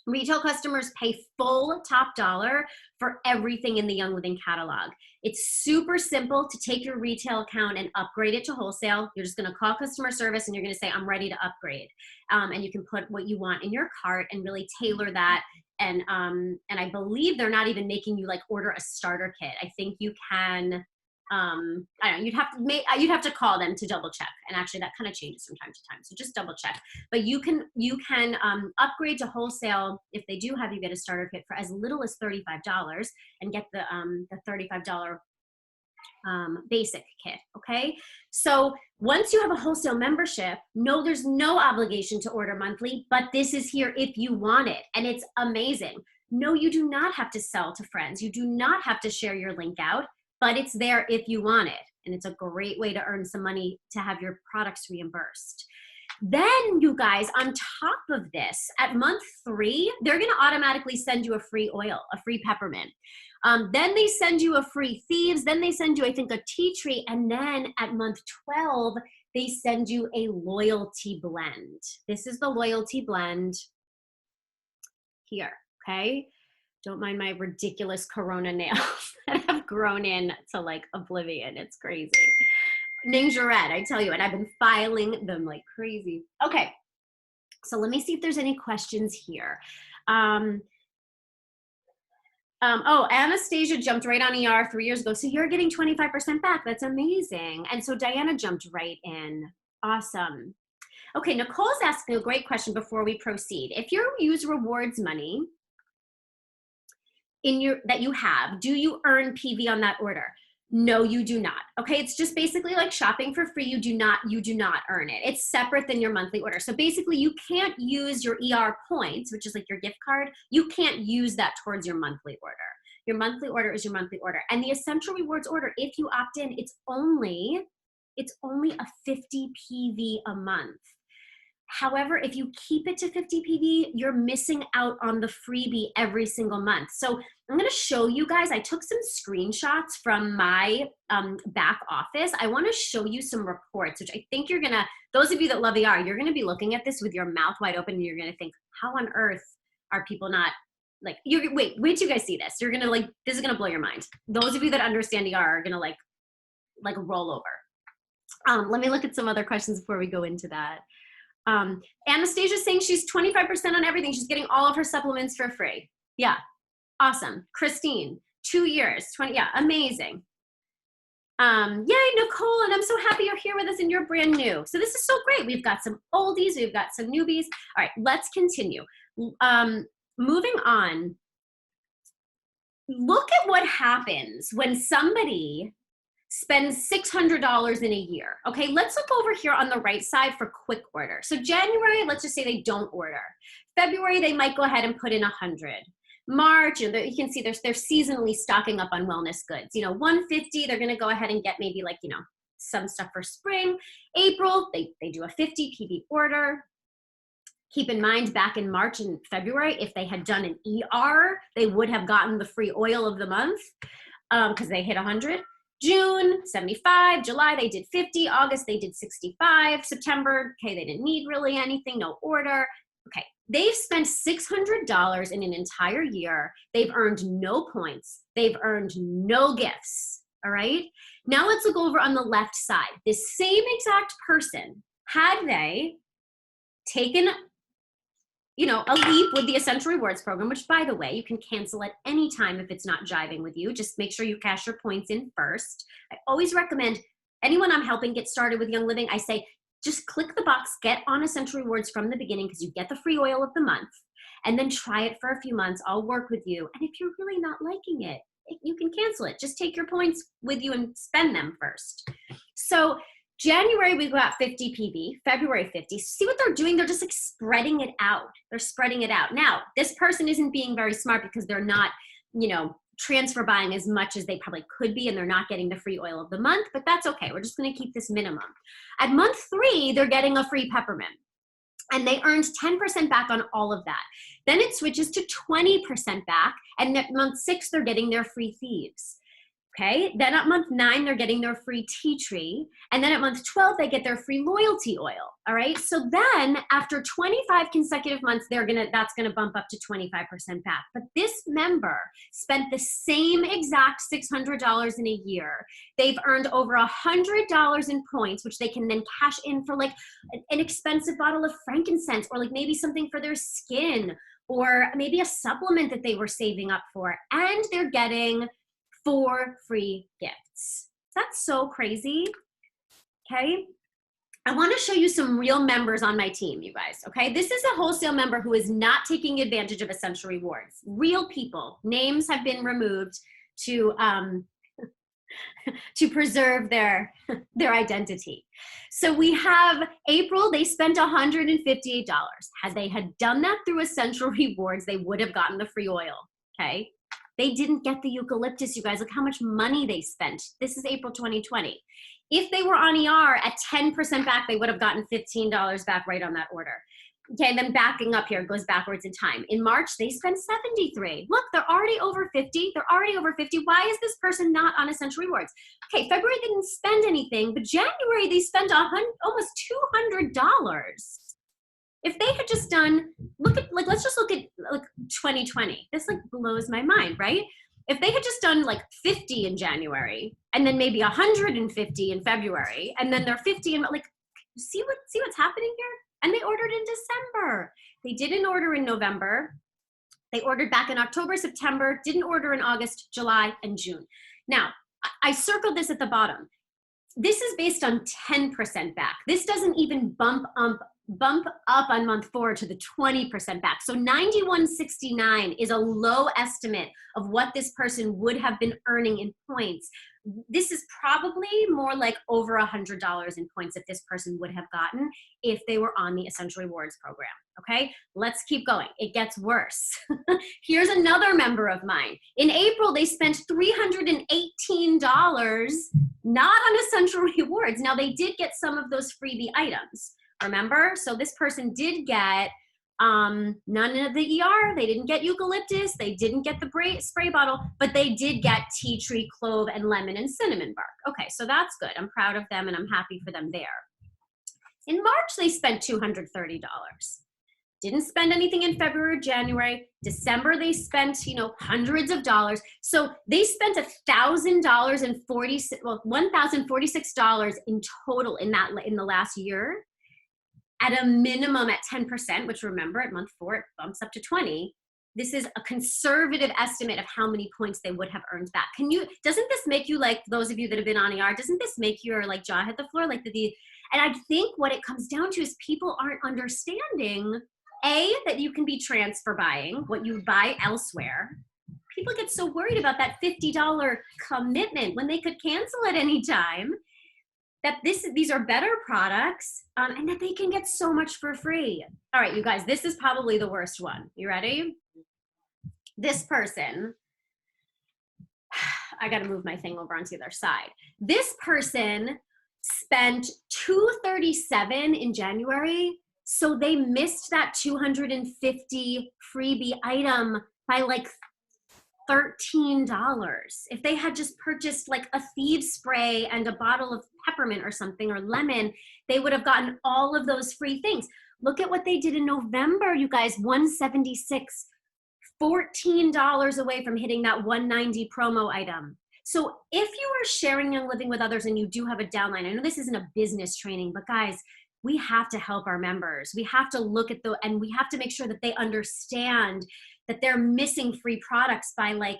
Retail customers pay full top dollar for everything in the Young Living catalog. It's super simple to take your retail account and upgrade it to wholesale. You're just gonna call customer service and you're gonna say, I'm ready to upgrade. And you can put what you want in your cart and really tailor that. And I believe they're not even making you like order a starter kit. I think you can, I don't know, you'd have to call them to double check, and actually that kind of changes from time to time, so just double check. But you can upgrade to wholesale if they do have you get a starter kit for as little as $35 and get the $35 basic kit, okay? So once you have a wholesale membership, no, there's no obligation to order monthly, but this is here if you want it, and it's amazing. No, you do not have to sell to friends. You do not have to share your link out, but it's there if you want it. And it's a great way to earn some money to have your products reimbursed. Then you guys, on top of this, at month 3, they're gonna automatically send you a free oil, a free peppermint. Then they send you a free thieves, then they send you, I think, a tea tree, and then at month 12, they send you a loyalty blend. This is the loyalty blend here, okay? Don't mind my ridiculous Corona nails that have grown in to like oblivion. It's crazy. Names are red, I tell you, and I've been filing them like crazy. Okay, so let me see if there's any questions here. Oh, Anastasia jumped right on ER 3 years ago. So you're getting 25% back. That's amazing. And so Diana jumped right in. Awesome. Okay, Nicole's asking a great question before we proceed. If you use rewards money that you have, do you earn PV on that order? No, you do not. Okay, it's just basically like shopping for free. You do not earn it. It's separate than your monthly order. So basically you can't use your ER points, which is like your gift card. You can't use that towards your monthly order. Your monthly order is your monthly order. And the Essential Rewards order, if you opt in, it's only a 50 PV a month. However, if you keep it to 50 PV, you're missing out on the freebie every single month. So I'm gonna show you guys, I took some screenshots from my back office. I wanna show you some reports, which I think you're gonna, those of you that love ER, you're gonna be looking at this with your mouth wide open and you're gonna think, how on earth are people not, like, wait till you guys see this. You're gonna like, this is gonna blow your mind. Those of you that understand ER are gonna like roll over. Let me look at some other questions before we go into that. Anastasia's saying she's 25% on everything. She's getting all of her supplements for free. Yeah, awesome. Christine, 2 years, 20, yeah, amazing. Yay, Nicole, and I'm so happy you're here with us and you're brand new. So this is so great. We've got some oldies, we've got some newbies. All right, let's continue. Moving on, look at what happens when somebody spends $600 in a year. Okay, let's look over here on the right side for quick order. So January, let's just say they don't order. February, they might go ahead and put in 100. March, you can see they're seasonally stocking up on wellness goods. 150, they're gonna go ahead and get maybe like, some stuff for spring. April, they do a 50 PV order. Keep in mind, back in March and February, if they had done an ER, they would have gotten the free oil of the month because they hit 100. June, 75. July, they did 50. August, they did 65. September, okay, they didn't need really anything, no order. Okay, they've spent $600 in an entire year. They've earned no points. They've earned no gifts, all right? Now let's look over on the left side. This same exact person, had they taken a leap with the Essential Rewards program, which, by the way, you can cancel at any time if it's not jiving with you. Just make sure you cash your points in first. I always recommend anyone I'm helping get started with Young Living, I say, just click the box, get on Essential Rewards from the beginning because you get the free oil of the month, and then try it for a few months. I'll work with you. And if you're really not liking it, you can cancel it. Just take your points with you and spend them first. So January, we got 50 PV, February 50. See what they're doing? They're just like spreading it out. They're spreading it out. Now, this person isn't being very smart because they're not, transfer buying as much as they probably could be, and they're not getting the free oil of the month, but that's okay. We're just gonna keep this minimum. At month 3, they're getting a free peppermint, and they earned 10% back on all of that. Then it switches to 20% back, and at month 6, they're getting their free thieves. Okay, then at month 9, they're getting their free tea tree. And then at month 12, they get their free loyalty oil. All right, so then after 25 consecutive months, that's gonna bump up to 25% back. But this member spent the same exact $600 in a year. They've earned over $100 in points, which they can then cash in for like an expensive bottle of frankincense, or like maybe something for their skin, or maybe a supplement that they were saving up for. And they're getting 4 free gifts. That's so crazy, okay? I wanna show you some real members on my team, you guys, okay? This is a wholesale member who is not taking advantage of Essential Rewards. Real people, names have been removed to preserve their identity. So we have April, they spent $158. Had they done that through Essential Rewards, they would have gotten the free oil, okay? They didn't get the eucalyptus, you guys. Look how much money they spent. This is April 2020. If they were on ER at 10% back, they would have gotten $15 back right on that order. Okay, and then backing up here, it goes backwards in time. In March, they spent $73. Look, they're already over 50. They're already over 50. Why is this person not on Essential Rewards? Okay, February didn't spend anything, but January, they spent almost $200. If they had just done, let's just look at like 2020. This like blows my mind, right? If they had just done like 50 in January, and then maybe 150 in February, and then they're 50 and like, see what's happening here? And they ordered in December. They didn't order in November. They ordered back in October, September, didn't order in August, July, and June. Now, I circled this at the bottom. this is based on 10% back. This doesn't even bump up on month 4 to the 20% back. So 9169 is a low estimate of what this person would have been earning in points. This is probably more like over $100 in points that this person would have gotten if they were on the Essential Rewards program. Okay, let's keep going. It gets worse. Here's another member of mine. In April, they spent $318 not on Essential Rewards. Now, they did get some of those freebie items, remember? So this person did get none of the ER. They didn't get eucalyptus. They didn't get the spray bottle, but they did get tea tree, clove, and lemon and cinnamon bark. Okay, so that's good. I'm proud of them and I'm happy for them there. In March, they spent $230. Didn't spend anything in February or January. December, they spent, hundreds of dollars. So they spent $1,046 in total in the last year. At a minimum at 10%, which remember at month 4, it bumps up to 20. This is a conservative estimate of how many points they would have earned back. Doesn't this make you, like those of you that have been on ER, doesn't this make your like jaw hit the floor? And I think what it comes down to is people aren't understanding, A, that you can be transfer buying what you buy elsewhere. People get so worried about that $50 commitment when they could cancel at any time. That these are better products and that they can get so much for free. All right, you guys, this is probably the worst one. You ready? This person, I got to move my thing over onto the other side. This person spent $237 in January, so they missed that 250 freebie item by like $13. If they had just purchased like a thieves spray and a bottle of peppermint or something or lemon, they would have gotten all of those free things. Look at what they did in November, you guys, $176, $14 away from hitting that $190 promo item. So if you are sharing Young Living with others and you do have a downline, I know this isn't a business training, but guys, we have to help our members. We have to look at and we have to make sure that they understand that they're missing free products by like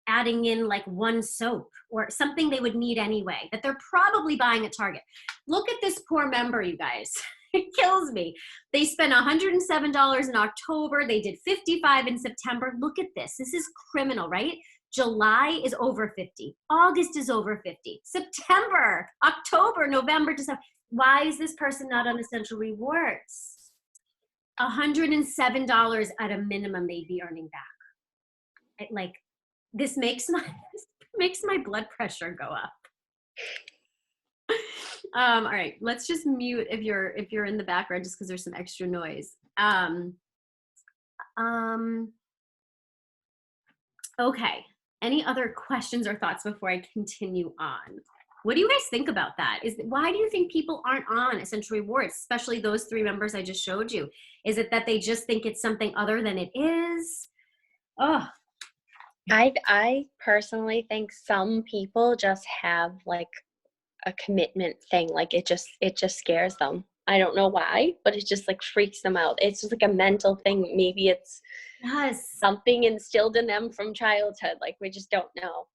adding in like one soap or something they would need anyway, that they're probably buying at Target. Look at this poor member, you guys. It kills me. They spent $107 in October. They did $55 in September. Look at this. This is criminal, right? July is over 50. August is over 50. September, October, November, December. Why is this person not on Essential Rewards? $107 at a minimum they'd be earning back. This makes my blood pressure go up. All right, let's just mute if you're in the background just because there's some extra noise. Okay. Any other questions or thoughts before I continue on? What do you guys think about that? Why do you think people aren't on Essential Rewards, especially those 3 members I just showed you? Is it that they just think it's something other than it is? Oh, I personally think some people just have like a commitment thing. Like it just scares them. I don't know why, but it just like freaks them out. It's just like a mental thing. Maybe it's something instilled in them from childhood. Like we just don't know.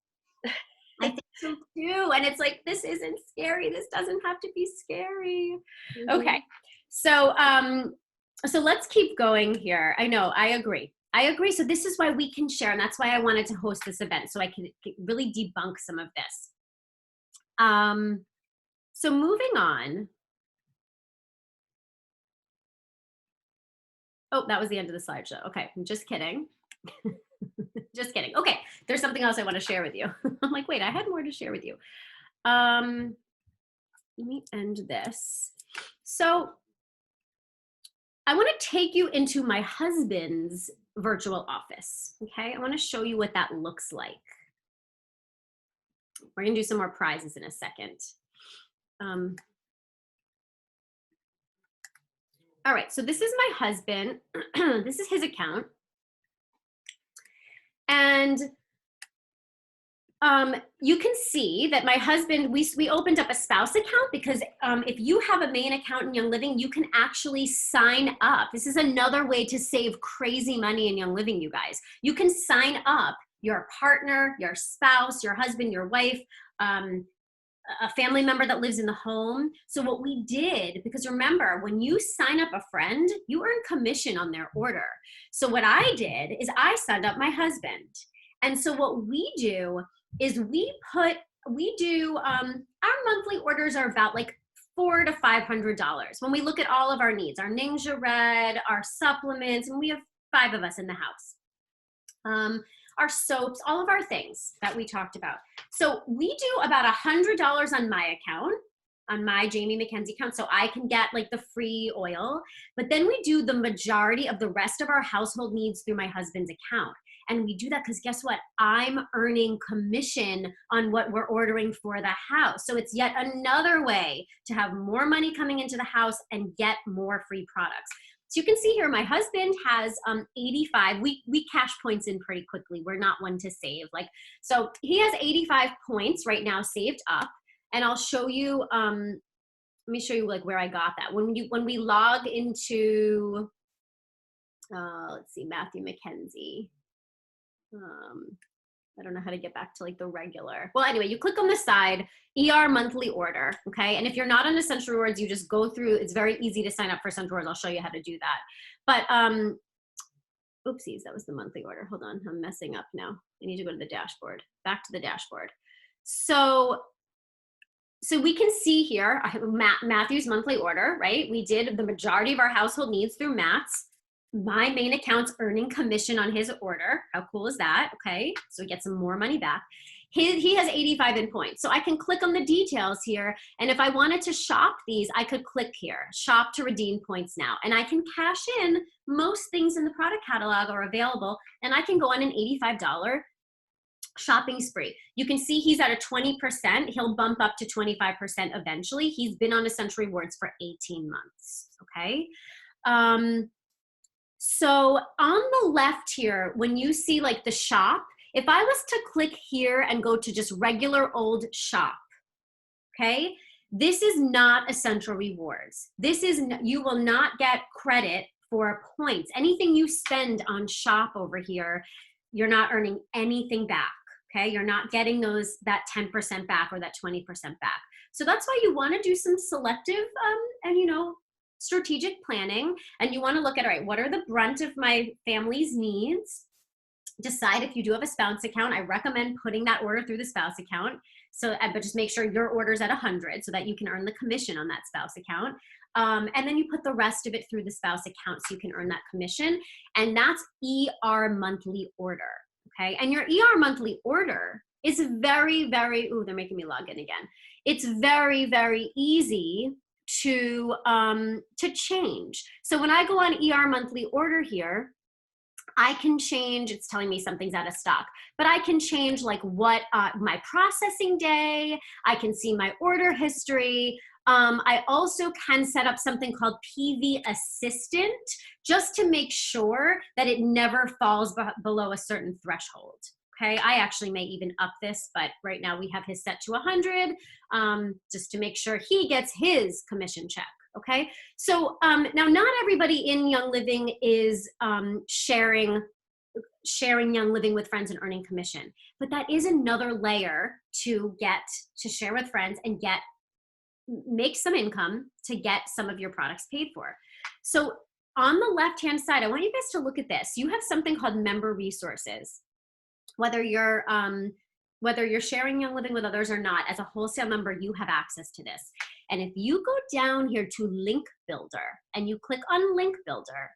I think so too. And it's like, this isn't scary. This doesn't have to be scary. Mm-hmm. Okay. So, so let's keep going here. I know, I agree. So this is why we can share. And that's why I wanted to host this event. So I can really debunk some of this. So moving on. Oh, that was the end of the slideshow. Okay. I'm just kidding. Just kidding. Okay, there's something else I want to share with you. I'm like, wait, I had more to share with you. Let me end this. So I want to take you into my husband's virtual office. Okay, I want to show you what that looks like. We're going to do some more prizes in a second. All right, so this is my husband. This is his account. And you can see that my husband, we opened up a spouse account because if you have a main account in Young Living, you can actually sign up. This is another way to save crazy money in Young Living, you guys. You can sign up your partner, your spouse, your husband, your wife, a family member that lives in the home. So what we did, because remember, when you sign up a friend, you earn commission on their order. So what I did is I signed up my husband. And so what we do is our monthly orders are about like $400 to $500 when we look at all of our needs, our Ninja Red, our supplements, and we have 5 of us in the house. Our soaps, all of our things that we talked about. So we do about $100 on my account, on my Jamie McKenzie account, so I can get like the free oil. But then we do the majority of the rest of our household needs through my husband's account. And we do that because guess what? I'm earning commission on what we're ordering for the house. So it's yet another way to have more money coming into the house and get more free products. So you can see here, my husband has 85. We cash points in pretty quickly. We're not one to save. So he has 85 points right now saved up. And I'll show you, let me show you like where I got that. When we log into, let's see, Matthew McKenzie. I don't know how to get back to like the regular. Well, anyway, you click on the side, ER monthly order, okay? And if you're not on Essential Rewards, you just go through, it's very easy to sign up for Essential Rewards. I'll show you how to do that. But, oopsies, that was the monthly order. Hold on, I'm messing up now. I need to go to the dashboard, back to the dashboard. So we can see here, I have Matthew's monthly order, right? We did the majority of our household needs through Matt's. My main account's earning commission on his order. How cool is that? Okay, so we get some more money back. He has 85 in points. So I can click on the details here. And if I wanted to shop these, I could click here, shop to redeem points now. And I can cash in most things in the product catalog are available. And I can go on an $85 shopping spree. You can see he's at a 20%. He'll bump up to 25% eventually. He's been on Essential Rewards for 18 months, okay? So on the left here, when you see like the shop, if I was to click here and go to just regular old shop, okay, this is not Essential Rewards. You will not get credit for points. Anything you spend on shop over here, you're not earning anything back, okay? You're not getting that 10% back or that 20% back. So that's why you wanna do some selective and strategic planning, and you want to look at, all right, what are the brunt of my family's needs? Decide if you do have a spouse account. I recommend putting that order through the spouse account. But just make sure your order's at 100 so that you can earn the commission on that spouse account. And then you put the rest of it through the spouse account so you can earn that commission. And that's ER monthly order, okay? And your ER monthly order is very, very, ooh, they're making me log in again. It's very, very easy to change. So when I go on ER monthly order here, I can change, it's telling me something's out of stock, but I can change like what my processing day, I can see my order history. I also can set up something called PV Assistant just to make sure that it never falls below a certain threshold. Okay, I actually may even up this, but right now we have his set to 100 just to make sure he gets his commission check, okay? So now not everybody in Young Living is sharing Young Living with friends and earning commission, but that is another layer to get to share with friends and make some income to get some of your products paid for. So on the left-hand side, I want you guys to look at this. You have something called member resources. Whether you're sharing Young Living with others or not, as a wholesale member, you have access to this. And if you go down here to Link Builder and you click on Link Builder,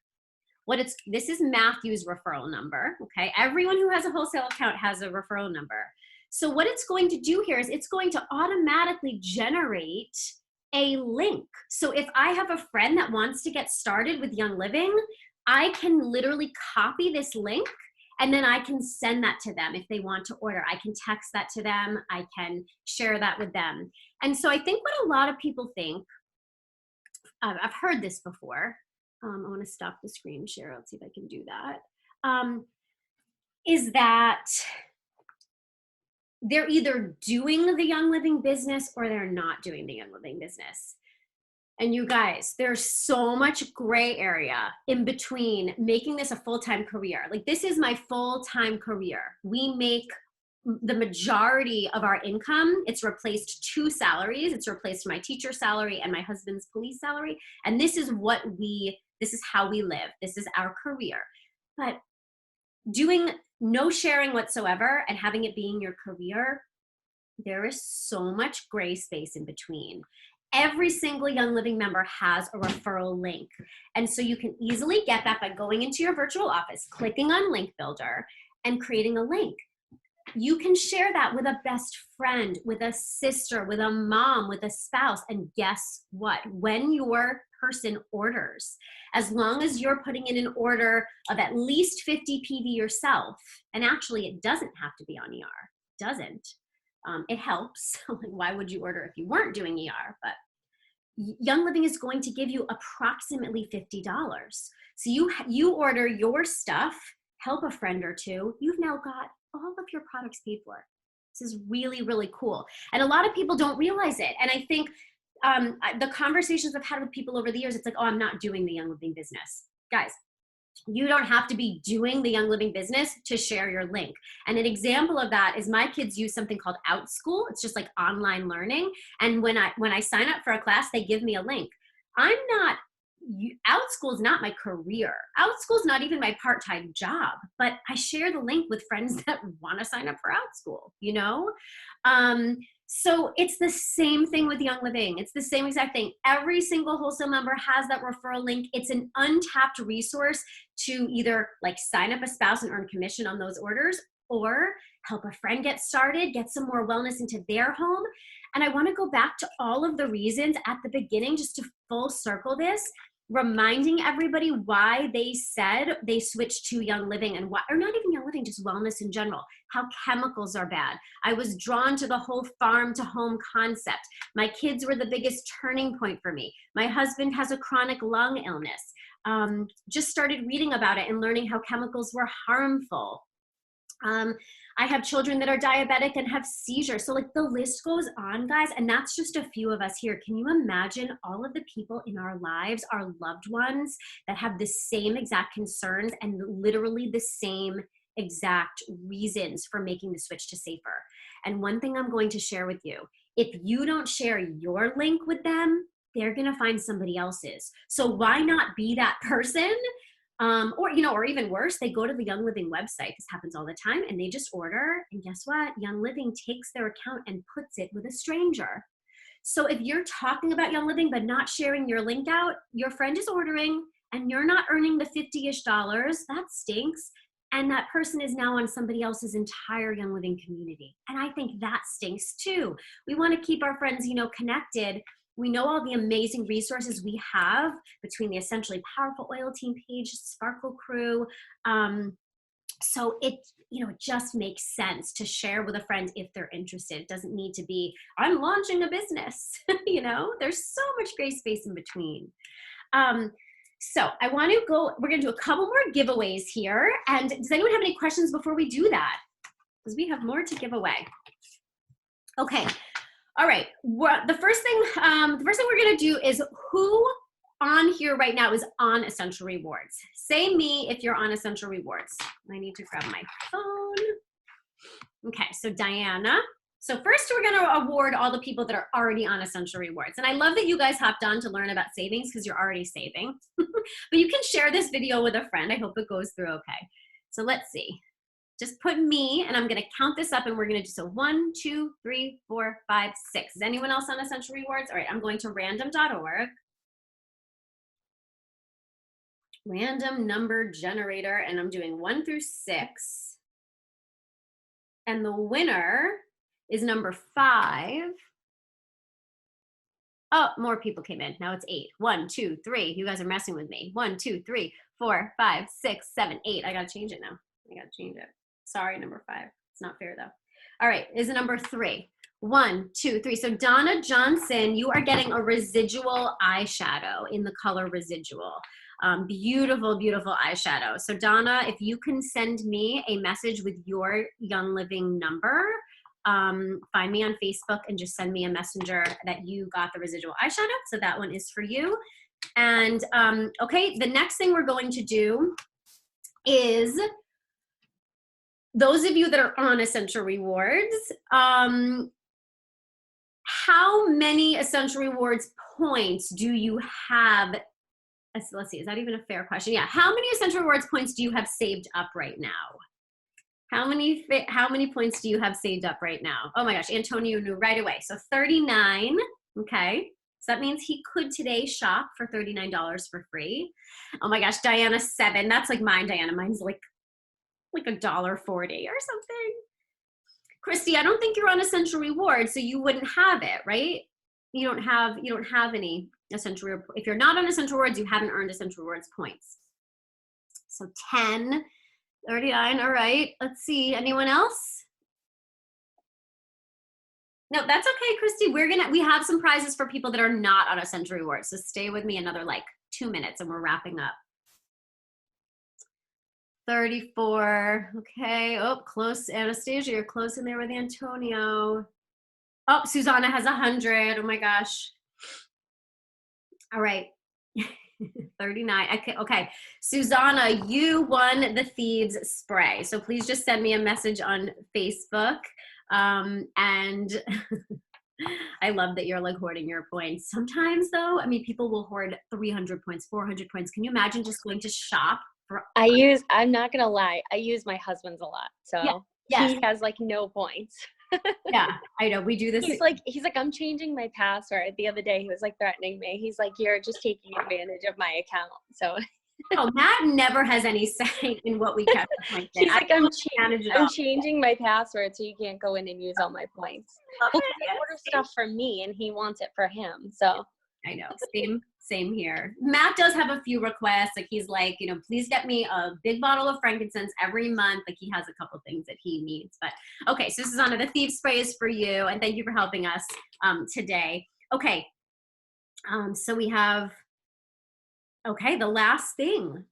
this is Matthew's referral number, okay? Everyone who has a wholesale account has a referral number. So what it's going to do here is it's going to automatically generate a link. So if I have a friend that wants to get started with Young Living, I can literally copy this link and then I can send that to them if they want to order. I can text that to them. I can share that with them. And so I think what a lot of people think, I've heard this before. I want to stop the screen share. Let's see if I can do that. Is that they're either doing the Young Living business or they're not doing the Young Living business. And you guys, there's so much gray area in between making this a full-time career. Like this is my full-time career. We make the majority of our income. It's replaced 2 salaries. It's replaced my teacher salary and my husband's police salary. And this is how we live. This is our career. But doing no sharing whatsoever and having it being your career, there is so much gray space in between. Every single Young Living member has a referral link. And so you can easily get that by going into your virtual office, clicking on Link Builder, and creating a link. You can share that with a best friend, with a sister, with a mom, with a spouse. And guess what? When your person orders, as long as you're putting in an order of at least 50 PV yourself, and actually it doesn't have to be on ER, it doesn't. It helps. Why would you order if you weren't doing ER? But Young Living is going to give you approximately $50. So you order your stuff, help a friend or two, you've now got all of your products paid for. This is really, really cool. And a lot of people don't realize it. And I think the conversations I've had with people over the years, it's like, oh, I'm not doing the Young Living business. Guys, you don't have to be doing the Young Living business to share your link. And an example of that is my kids use something called OutSchool. It's just like online learning. And when I sign up for a class, they give me a link. OutSchool is not my career. OutSchool is not even my part-time job, but I share the link with friends that want to sign up for OutSchool, you know? So it's the same thing with Young Living. It's the same exact thing. Every single wholesale member has that referral link. It's an untapped resource to either like sign up a spouse and earn commission on those orders, or help a friend get started, get some more wellness into their home. And I want to go back to all of the reasons at the beginning, just to full circle this, reminding everybody why they said they switched to Young Living, and why, or not even Young Living, just wellness in general, how chemicals are bad. I was drawn to the whole farm to home concept. My kids were the biggest turning point for me. My husband has a chronic lung illness. Just started reading about it and learning how chemicals were harmful. I have children that are diabetic and have seizures. So like the list goes on, guys, and that's just a few of us here. Can you imagine all of the people in our lives, our loved ones, that have the same exact concerns and literally the same exact reasons for making the switch to safer? And one thing I'm going to share with you, if you don't share your link with them, they're going to find somebody else's. So why not be that person? Or even worse, they go to the Young Living website. This happens all the time, and they just order, and guess what? Young Living takes their account and puts it with a stranger. So if you're talking about Young Living but not sharing your link out, your friend is ordering and you're not earning the $50-ish, that stinks. And that person is now on somebody else's entire Young Living community. And I think that stinks too. We want to keep our friends, connected. We know all the amazing resources we have between the Essentially Powerful Oil Team page, Sparkle Crew. So it just makes sense to share with a friend if they're interested. It doesn't need to be, I'm launching a business. There's so much gray space in between. So we're going to do a couple more giveaways here. And does anyone have any questions before we do that? Because we have more to give away. Okay. All right, the first thing we're gonna do is, who on here right now is on Essential Rewards? Say me if you're on Essential Rewards. I need to grab my phone. Okay, so Diana. So first we're gonna award all the people that are already on Essential Rewards. And I love that you guys hopped on to learn about savings because you're already saving. But you can share this video with a friend. I hope it goes through okay. So let's see. Just put me, and I'm going to count this up, and we're going to do so 1, 2, 3, 4, 5, 6. Is anyone else on Essential Rewards? All right, I'm going to random.org. Random number generator, and I'm doing 1 through 6. And the winner is number 5. Oh, more people came in. Now it's 8. 1, 2, 3. You guys are messing with me. 1, 2, 3, 4, 5, 6, 7, 8. I got to change it now. I got to change it. Sorry, number 5. It's not fair though. All right, is it number 3? 1, 2, 3. So Donna Johnson, you are getting a residual eyeshadow in the color residual. Beautiful, beautiful eyeshadow. So Donna, if you can send me a message with your Young Living number, find me on Facebook and just send me a messenger that you got the residual eyeshadow. So that one is for you. And okay, the next thing we're going to do is those of you that are on Essential Rewards, how many Essential Rewards points do you have? Let's see, is that even a fair question? Yeah, how many Essential Rewards points do you have saved up right now? How many points do you have saved up right now? Oh my gosh, Antonio knew right away. So 39, okay. So that means he could today shop for $39 for free. Oh my gosh, Diana, 7. That's like mine, Diana. Mine's like $1.40 or something. Christy, I don't think you're on Essential Rewards, so you wouldn't have it, right? You don't have any Essential Rewards. If you're not on Essential Rewards, you haven't earned Essential Rewards points. So 10, 39, all right. Let's see, anyone else? No, that's okay, Christy. We have some prizes for people that are not on Essential Rewards, so stay with me another like 2 minutes and we're wrapping up. 34, okay. Oh, close, Anastasia, you're close in there with Antonio. Oh, Susanna has 100. Oh my gosh. All right. 39. Okay. Susanna, you won the Thieves spray. So please just send me a message on Facebook. And I love that you're like hoarding your points. Sometimes though, I mean, people will hoard 300 points, 400 points. Can you imagine just going to shop for? I'm not going to lie. I use my husband's a lot. So yeah. He has like no points. Yeah, I know. We do this. He's like, I'm changing my password. The other day, he was like threatening me. He's like, you're just taking advantage of my account. So. Oh, Matt never has any say in what we catch. He's like, I'm changing my password so you can't go in and use all my points. Well, he orders stuff for me and he wants it for him. So. I know. Same here. Matt does have a few requests. Like he's like, please get me a big bottle of frankincense every month. Like he has a couple things that he needs. But okay, so Susanna, the Thieves spray is for you, and thank you for helping us today. Okay, so we have. Okay, the last thing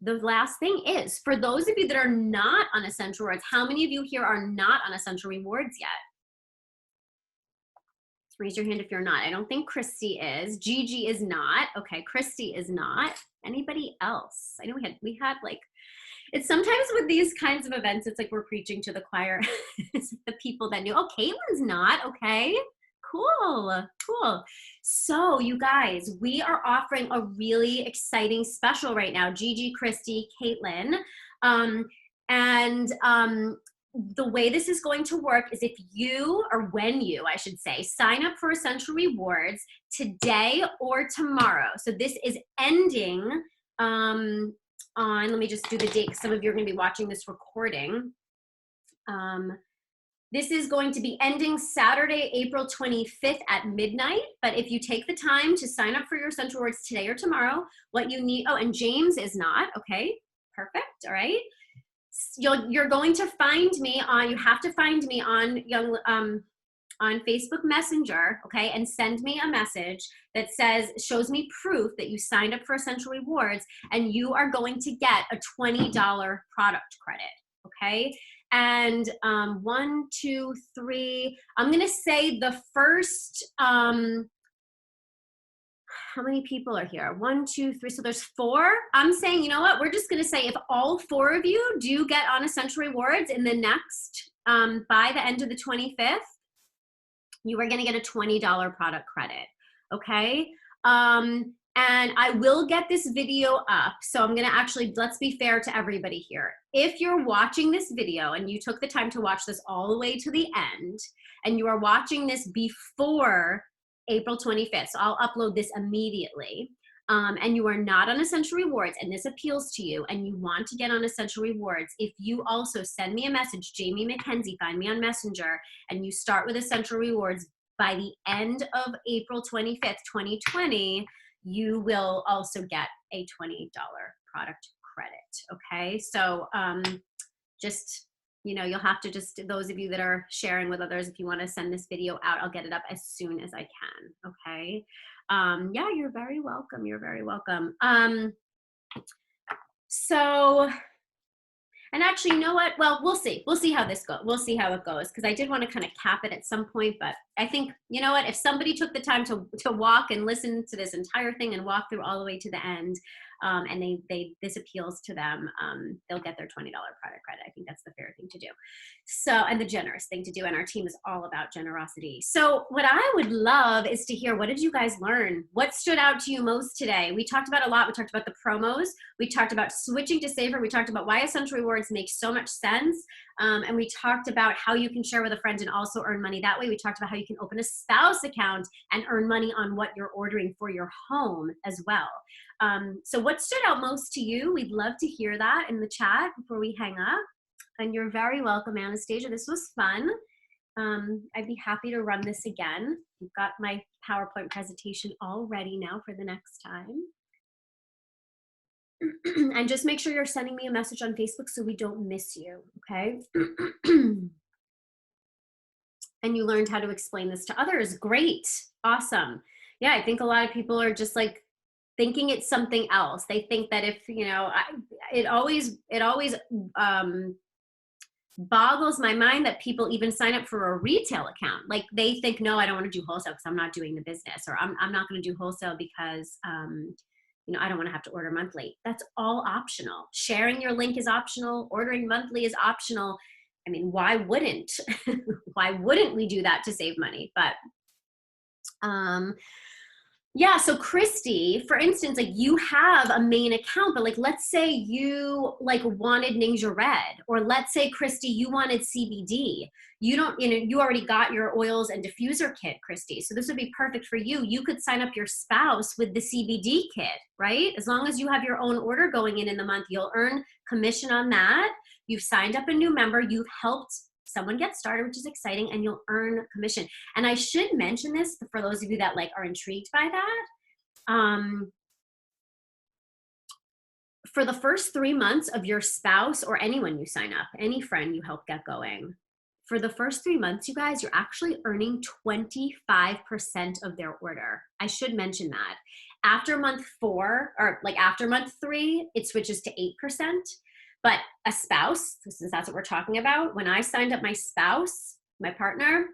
is for those of you that are not on Essential Rewards. How many of you here are not on Essential Rewards yet? Raise your hand if you're not. I don't think Christy is. Gigi is not. Okay, Christy is not. Anybody else? I know we had like, it's sometimes with these kinds of events, it's like we're preaching to the choir. It's the people that knew. Oh, Caitlin's not. Okay, cool. So you guys, we are offering a really exciting special right now. Gigi, Christy, Caitlin, the way this is going to work is if you, or when you, I should say, sign up for Essential Rewards today or tomorrow. So this is ending on, let me just do the date because some of you are going to be watching this recording. This is going to be ending Saturday, April 25th at midnight. But if you take the time to sign up for your Essential Rewards today or tomorrow, what you need, oh, and James is not, okay, perfect, all right. You're going to find me on, you have to find me on Facebook Messenger, okay, and send me a message that shows me proof that you signed up for Essential Rewards, and you are going to get a $20 product credit, okay? And 1, 2, 3, I'm gonna say the first, how many people are here? 1, 2, 3, so there's 4. I'm saying, you know what? We're just gonna say if all 4 of you do get on Essential Rewards in the next, by the end of the 25th, you are gonna get a $20 product credit, okay? And I will get this video up. So I'm gonna actually, let's be fair to everybody here. If you're watching this video and you took the time to watch this all the way to the end, and you are watching this before April 25th, so I'll upload this immediately, and you are not on Essential Rewards and this appeals to you and you want to get on Essential Rewards, if you also send me a message, Jamie McKenzie, find me on Messenger, and you start with Essential Rewards by the end of April 25th, 2020, you will also get a $20 product credit, okay? So just, you'll have to just, those of you that are sharing with others, if you want to send this video out, I'll get it up as soon as I can, okay? Yeah, you're very welcome. You're very welcome. So, and actually, you know what? Well, we'll see. We'll see how this goes. We'll see how it goes, because I did want to kind of cap it at some point, but I think, you know what? If somebody took the time to walk and listen to this entire thing and walk through all the way to the end, and this appeals to them, they'll get their $20 product credit. I think that's the fair thing to do. So, and the generous thing to do. And our team is all about generosity. So what I would love is to hear, what did you guys learn? What stood out to you most today? We talked about a lot. We talked about the promos. We talked about switching to Saver. We talked about why Essential Rewards makes so much sense. And we talked about how you can share with a friend and also earn money that way. We talked about how you can open a spouse account and earn money on what you're ordering for your home as well. So what stood out most to you? We'd love to hear that in the chat before we hang up. And you're very welcome, Anastasia. This was fun. I'd be happy to run this again. You've got my PowerPoint presentation all ready now for the next time. And just make sure you're sending me a message on Facebook so we don't miss you, okay? And you learned how to explain this to others. Great, awesome. Yeah, I think a lot of people are just like thinking it's something else. They think that if, you know, it always boggles my mind that people even sign up for a retail account. Like they think, no, I don't want to do wholesale because I'm not doing the business, or I'm not going to do wholesale because, you know, I don't want to have to order monthly. That's all optional. Sharing your link is optional. Ordering monthly is optional. I mean, why wouldn't, why wouldn't we do that to save money? But, yeah, so Christy, for instance, like you have a main account, but like, let's say you like wanted Ninja Red, or let's say, Christy, you wanted CBD. You don't, you know, you already got your oils and diffuser kit, Christy. So this would be perfect for you. You could sign up your spouse with the CBD kit, right? As long as you have your own order going in the month, you'll earn commission on that. You've signed up a new member. You've helped someone get started, which is exciting, and you'll earn commission. And I should mention this for those of you that like are intrigued by that. For the first 3 months of your spouse or anyone you sign up, any friend you help get going, for the first 3 months, you guys, you're actually earning 25% of their order. I should mention that. After month 4, or like after month 3, it switches to 8%. But a spouse, since that's what we're talking about, when I signed up my spouse, my partner,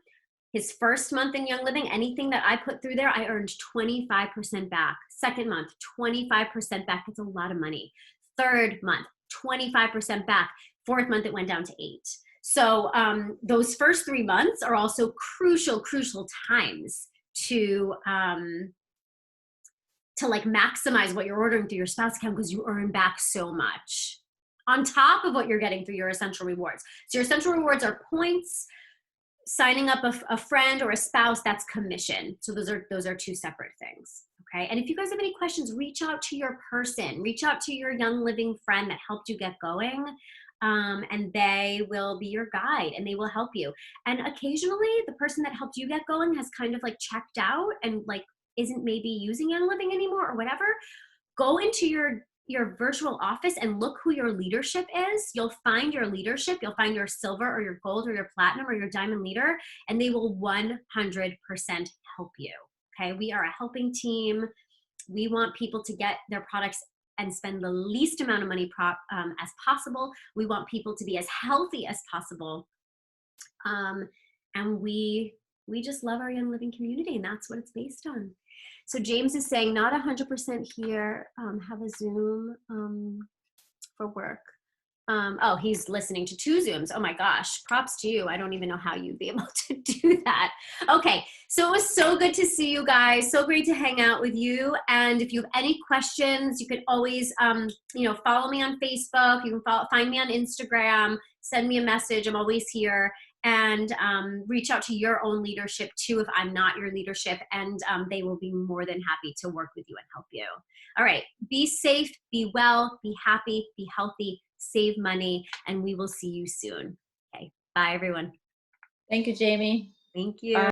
his first month in Young Living, anything that I put through there, I earned 25% back. Second month, 25% back. It's a lot of money. Third month, 25% back. Fourth month, it went down to 8. So those first 3 months are also crucial times to like maximize what you're ordering through your spouse account, because you earn back so much on top of what you're getting through your Essential Rewards. So your Essential Rewards are points. Signing up a friend or a spouse, that's commission. So those are 2 separate things, okay? And if you guys have any questions, reach out to your person. Reach out to your Young Living friend that helped you get going, and they will be your guide and they will help you. And occasionally, the person that helped you get going has kind of like checked out and like isn't maybe using Young Living anymore or whatever. Go into your virtual office and look who your leadership is. You'll find your leadership. You'll find your silver or your gold or your platinum or your diamond leader, and they will 100% help you. Okay, we are a helping team. We want people to get their products and spend the least amount of money as possible. We want people to be as healthy as possible. And we just love our Young Living community, and that's what it's based on. So James is saying, not 100% here, have a Zoom for work. Oh, he's listening to 2 Zooms. Oh my gosh, props to you. I don't even know how you'd be able to do that. Okay, so it was so good to see you guys. So great to hang out with you. And if you have any questions, you can always, you know, follow me on Facebook. You can find me on Instagram, send me a message. I'm always here. And reach out to your own leadership too if I'm not your leadership, and they will be more than happy to work with you and help you. All right, be safe, be well, be happy, be healthy, save money, and we will see you soon. Okay, bye everyone. Thank you, Jamie. Thank you. Bye.